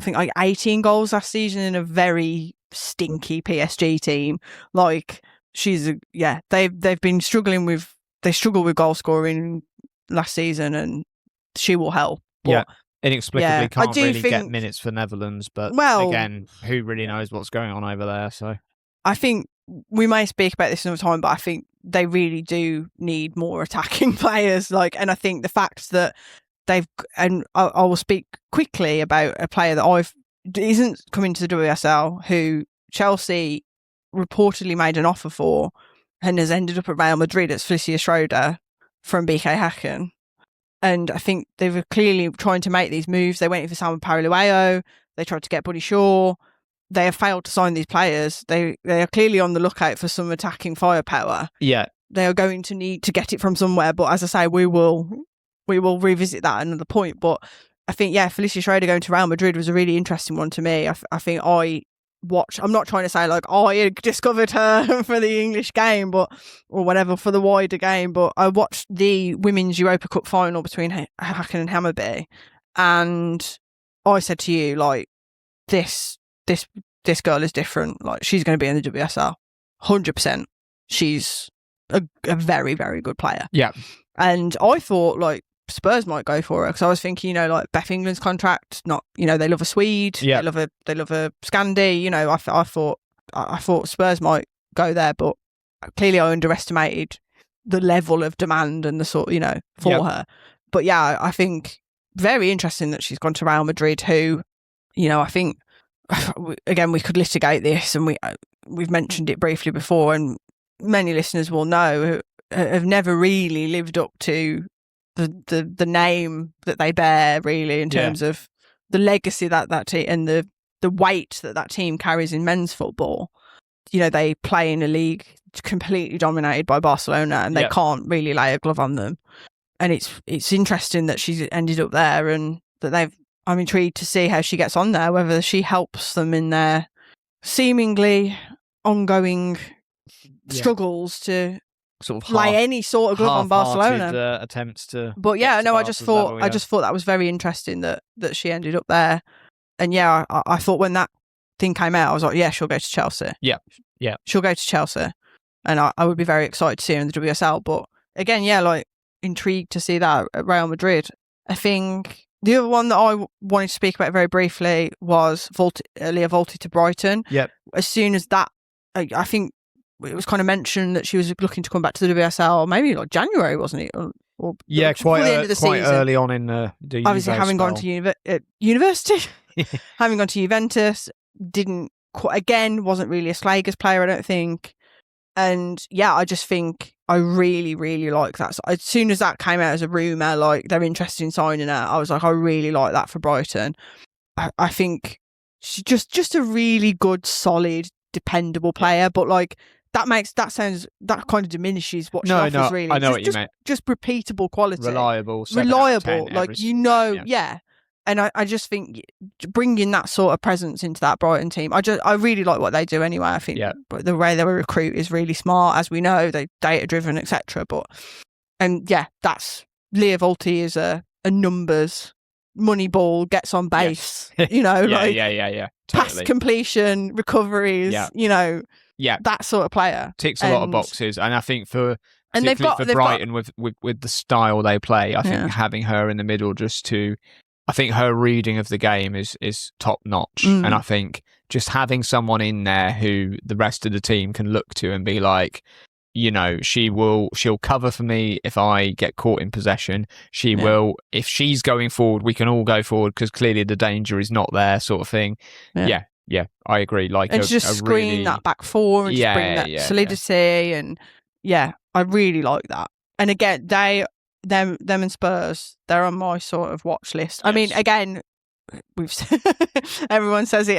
think 18 goals last season in a very stinky PSG team. Like, they've been struggling with goal scoring last season, and she will help. But, inexplicably can't really get minutes for Netherlands, but again, who really knows what's going on over there? So I think we may speak about this another time, but I think they really do need more attacking players. And I think the fact that and I will speak quickly about a player that isn't coming to the WSL, who Chelsea reportedly made an offer for and has ended up at Real Madrid. It's Felicia Schroeder from BK Häcken. And I think they were clearly trying to make these moves. They went in for Salma Parilueo. They tried to get Bunny Shaw. They have failed to sign these players. They are clearly on the lookout for some attacking firepower. Yeah. They are going to need to get it from somewhere. But as I say, we will revisit that at another point. But I think, Felicia Schroeder going to Real Madrid was a really interesting one to me. I think I'm not trying to say I discovered her for the English game, or whatever, for the wider game, but I watched the Women's Europa Cup final between Häcken and Hammarby, and I said to you, this girl is different. She's going to be in the WSL 100%. She's a very, very good player. Yeah. And I thought Spurs might go for her, because I was thinking, Beth England's contract, not, they love a Swede, they love a Scandi, I thought Spurs might go there, but clearly I underestimated the level of demand and the sort, for her. But I think very interesting that she's gone to Real Madrid, who, I think, again, we could litigate this, and we've mentioned it briefly before, and many listeners will know, have never really lived up to the name that they bear, really, in terms of the legacy that team and the weight that team carries in men's football. They play in a league completely dominated by Barcelona, and they can't really lay a glove on them. And it's interesting that she's ended up there, and that I'm intrigued to see how she gets on there, whether she helps them in their seemingly ongoing struggles to sort of lay any sort of glove on Barcelona. Attempts to, but I just thought that was very interesting that she ended up there. And I thought when that thing came out, I was like, she'll go to Chelsea. She'll go to Chelsea, and I would be very excited to see her in the WSL. But again, intrigued to see that at Real Madrid. I think the other one that I wanted to speak about very briefly was Leah Volti to Brighton. As soon as that, I think it was kind of mentioned that she was looking to come back to the WSL, maybe January, wasn't it? Or quite the end of the season. Early on in the obviously having gone to university, having gone to Juventus, wasn't really a Slagers player, I don't think. And I just think I really, really like that. So as soon as that came out as a rumour, they're interested in signing her, I was like, I really like that for Brighton. I think she's just a really good, solid, dependable player, but that kind of diminishes what she No, offers. Really, I know what you meant. Just repeatable quality, reliable, 7 out of 10 like yeah. And I just think bringing that sort of presence into that Brighton team, I really like what they do anyway. I think the way they recruit is really smart, as we know, they data driven, etc. That's Leah Volti is a numbers money ball, gets on base, yeah. Totally. Pass completion, recoveries, that sort of player. Ticks a lot of boxes, and I think particularly for Brighton with the style they play, I think having her in the middle I think her reading of the game is top notch, and I think just having someone in there who the rest of the team can look to and be like, she'll cover for me if I get caught in possession. She will, if she's going forward, we can all go forward because clearly the danger is not there, sort of thing. Yeah, I agree. Like, and just screen really, that back four and just bring that solidity, and I really like that. And again, them and Spurs, they're on my sort of watch list. Yes. I mean, again, everyone says it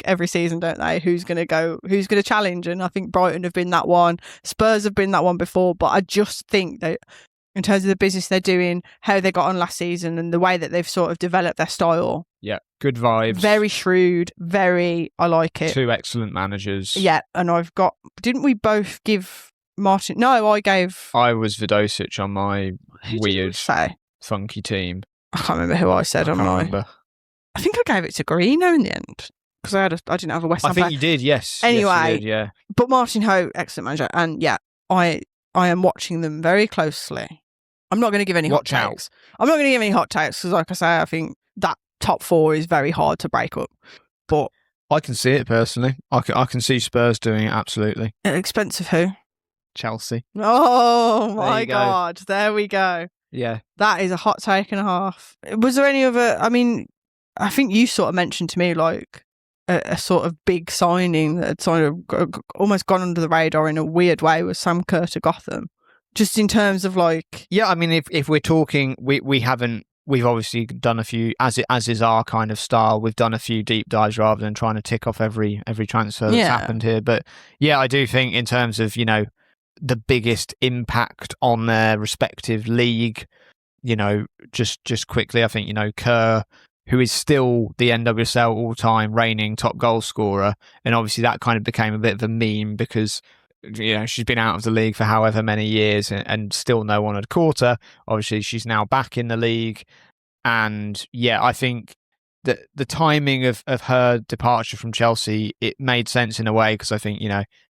every season, don't they? Who's going to challenge? And I think Brighton have been that one. Spurs have been that one before, but I just think that in terms of the business they're doing, how they got on last season and the way that they've sort of developed their style. Yeah, good vibes. Very shrewd, I like it. 2 excellent managers. Yeah, and didn't we both give Martin? No, I was Vidosic on my weird, funky team. I can't remember who I said on mine. I think I gave it to Reina in the end because I didn't have a West Ham. I think you did, yes. Anyway, yes, you did, yeah. But Martin Ho, excellent manager, and I am watching them very closely. I'm not going to give any hot takes. I'm not going to give any hot takes because, like I say, I think that top 4 is very hard to break up. But I can see it personally. I can see Spurs doing it absolutely. At the expense of who? Chelsea. Oh my God! There we go. Yeah, that is a hot take and a half. Was there any other? I mean, I think you sort of mentioned to me like a sort of big signing that had sort of almost gone under the radar in a weird way was Sam Kerr to Gotham. Just in terms of like, yeah, I mean, if we're talking, we've obviously done a few, as is our kind of style. We've done a few deep dives rather than trying to tick off every transfer that's happened here. But yeah, I do think in terms of the biggest impact on their respective league, just quickly, I think Kerr, who is still the NWSL all-time reigning top goal scorer, and obviously that kind of became a bit of a meme because she's been out of the league for however many years and still no one had caught her. Obviously she's now back in the league, and I think that the timing of her departure from Chelsea, it made sense in a way because I think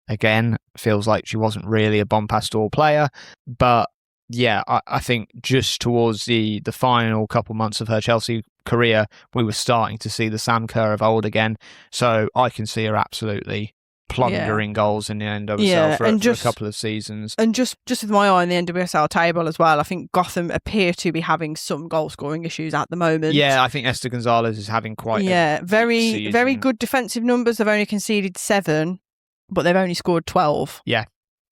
again, feels like she wasn't really a Bompastor player, but I think just towards the final couple months of her Chelsea career, we were starting to see the Sam Kerr of old again. So I can see her absolutely plundering goals in the NWSL for a couple of seasons. And just with my eye on the NWSL table as well, I think Gotham appear to be having some goal scoring issues at the moment. Yeah, I think Esther Gonzalez is having quite very good defensive numbers. They've only conceded 7, but they've only scored 12. Yeah,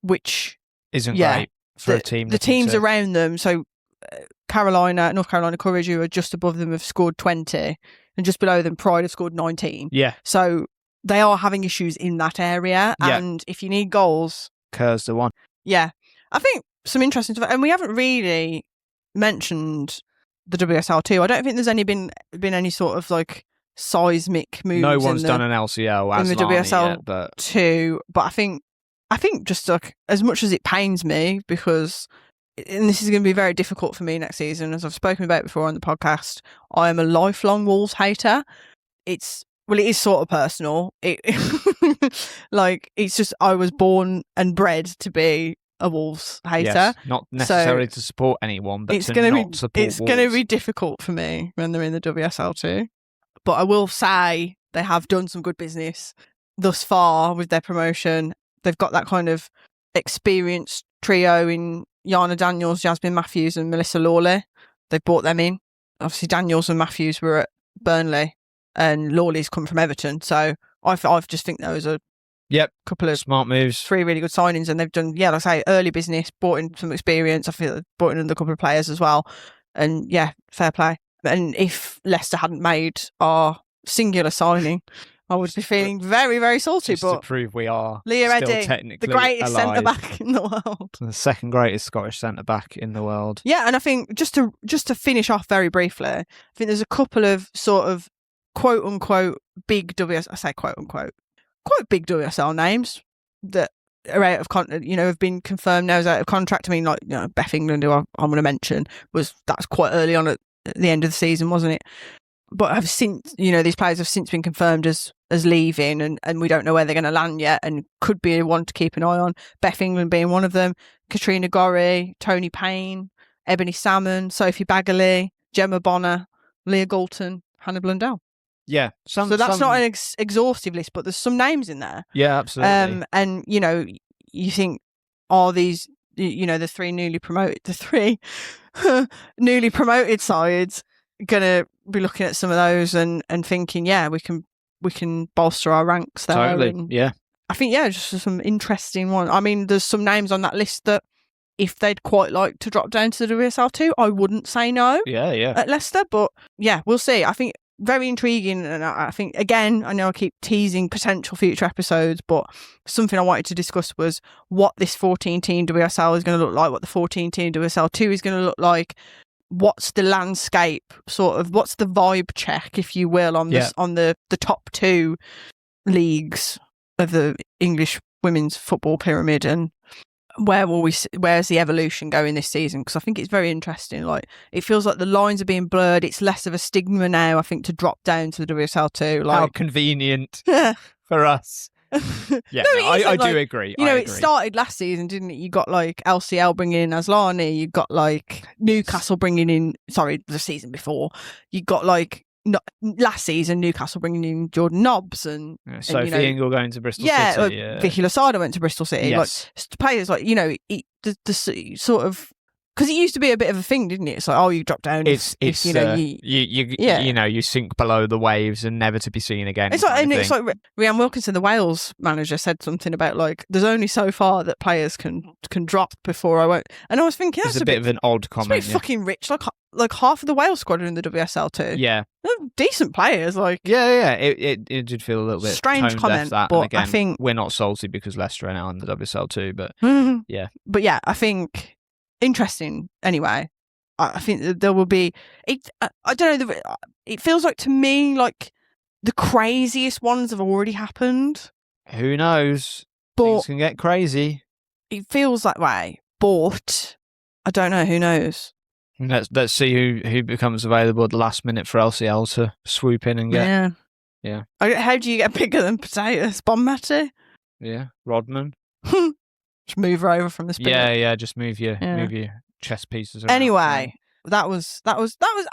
which isn't great for a team. The teams around them, so North Carolina Courage, who are just above them, have scored 20, and just below them, Pride have scored 19. Yeah, so they are having issues in that area, and if you need goals, Kerr's the one. Yeah, I think some interesting stuff, and we haven't really mentioned the WSL2. I don't think there's been any sort of like seismic moves. No one's done an LCL in the WSL2, but I think just like, as much as it pains me, because, and this is going to be very difficult for me next season, as I've spoken about before on the podcast, I am a lifelong Wolves hater. It is sort of personal. It's just, I was born and bred to be a Wolves hater. Yes, not necessarily to support anyone, but it's going to be difficult for me when they're in the WSL2. But I will say they have done some good business thus far with their promotion. They've got that kind of experienced trio in Yana Daniels, Jasmine Matthews and Melissa Lawley. They've brought them in. Obviously Daniels and Matthews were at Burnley and Lawley's come from Everton. So I just think those are couple of smart moves. 3 really good signings, and they've done, like I say, early business, brought in some experience. I feel they've brought in another couple of players as well. And fair play. And if Leicester hadn't made our singular signing I would be feeling very, very salty. Just but to prove we are Leah still Edding, technically the greatest alive. centre-back in the world. The second greatest Scottish centre-back in the world. Yeah, and I think just to finish off very briefly, I think there's a couple of sort of quote-unquote big I say quote-unquote, quite big WSL names that are out of have been confirmed now as out of contract. I mean, like, Beth England, who I'm going to mention, that's quite early on at the end of the season, wasn't it? But have since, these players have since been confirmed as leaving, and we don't know where they're going to land yet, and could be one to keep an eye on. Beth England being one of them, Katrina Gorry, Tony Payne, Ebony Salmon, Sophie Baggerly, Gemma Bonner, Leah Galton, Hannah Blundell. Yeah. So that's not an exhaustive list, but there's some names in there. Yeah, absolutely. And, you think, are these, the three newly promoted sides going to be looking at some of those and thinking, yeah, we can bolster our ranks there. Totally, and yeah. I think, just some interesting ones. I mean, there's some names on that list that if they'd quite like to drop down to the WSL2, I wouldn't say no. Yeah. At Leicester, but yeah, we'll see. I think very intriguing, and I think, again, I know I keep teasing potential future episodes, but something I wanted to discuss was what this 14-team WSL is going to look like, what the 14-team WSL2 is going to look like, what's the landscape, sort of, what's the vibe check, if you will, on this, on the top two leagues of the English women's football pyramid, and where's the evolution going this season? Because I think it's very interesting. Like, it feels like the lines are being blurred. It's less of a stigma now, I think, to drop down to the WSL2. Like, how convenient for us. Yeah, I do agree. It started last season, didn't it? You got like LCL bringing in Aslani. You got like Newcastle bringing in. Sorry, the season before. You got like last season Newcastle bringing in Jordan Nobbs and Sophie Ingle going to Bristol City. Vicky Losada went to Bristol City. Yes. Like players, like the sort of. Because it used to be a bit of a thing, didn't it? It's like, you drop down. You sink below the waves and never to be seen again. It's like Rhiannon Wilkinson, the Wales manager, said something about like there's only so far that players can drop before I won't. And I was thinking that's a bit of an odd comment. It's a bit fucking rich. Like half of the Wales squad are in the WSL too. Yeah, they're decent players. Like it did feel a little bit strange comment, but again, I think we're not salty because Leicester are now in the WSL too. But but I think. Interesting. Anyway, I think that there will be. I don't know. It feels like to me like the craziest ones have already happened. Who knows? But things can get crazy. It feels that way. But I don't know. Who knows? Let's see who becomes available at the last minute for LCL to swoop in and get. Yeah. How do you get bigger than potatoes? Bon Matty? Yeah, Rodman. Just move her over from the spin. Yeah. Just move your chess pieces around. Anyway, that was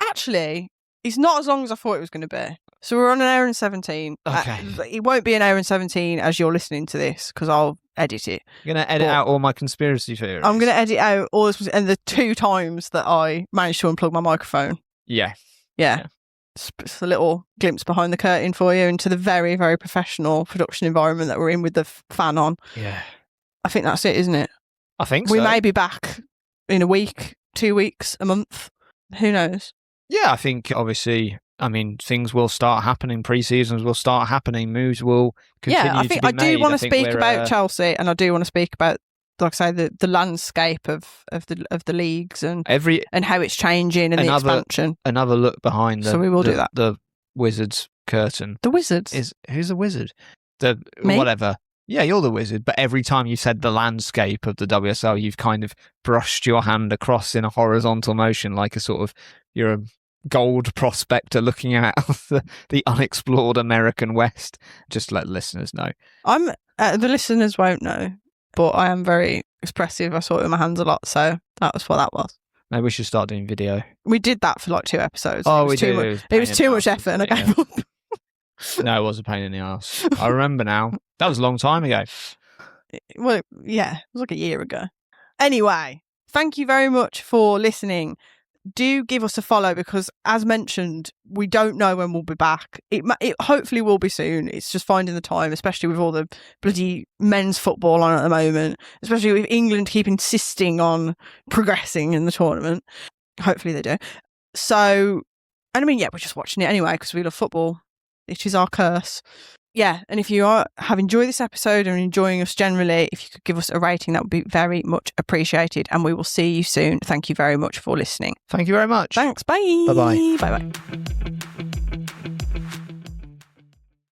actually. It's not as long as I thought it was going to be. So we're on an hour and 17. Okay. It won't be an hour and 17 as you're listening to this because I'll edit it. You're going to edit out all my conspiracy theories. I'm going to edit out all this, and the 2 times that I managed to unplug my microphone. Yeah. It's a little glimpse behind the curtain for you into the very, very professional production environment that we're in with the fan on. Yeah. I think that's it, isn't it? I think so. We may be back in a week, 2 weeks, a month. Who knows? Yeah, I think obviously, things will start happening. Pre-seasons will start happening. Moves will continue. Yeah, I think I do want to speak about Chelsea, and I do want to speak about, like I say, the landscape of the leagues and how it's changing and the expansion. Another look behind so we will do that. The Wizards curtain. The Wizards who's the wizard? Me? Whatever. Yeah, you're the wizard, but every time you said the landscape of the WSL, you've kind of brushed your hand across in a horizontal motion like you're a gold prospector looking at the unexplored American West. Just let listeners know. The listeners won't know, but I am very expressive. I saw it with my hands a lot, so that was what that was. Maybe we should start doing video. We did that for like 2 episodes. Oh, we did. It was too much effort and I gave up. No, it was a pain in the arse. I remember now. That was a long time ago. Well, yeah, it was like a year ago. Anyway, thank you very much for listening. Do give us a follow because, as mentioned, we don't know when we'll be back. It hopefully will be soon. It's just finding the time, especially with all the bloody men's football on at the moment, especially with England keep insisting on progressing in the tournament. Hopefully they do. So, and we're just watching it anyway because we love football. It is our curse. yeah, and if you have enjoyed this episode and enjoying us generally, if you could give us a rating, that would be very much appreciated. And we will see you soon. Thank you very much for listening. Thank you very much. Thanks. Bye. Bye-bye. Bye-bye.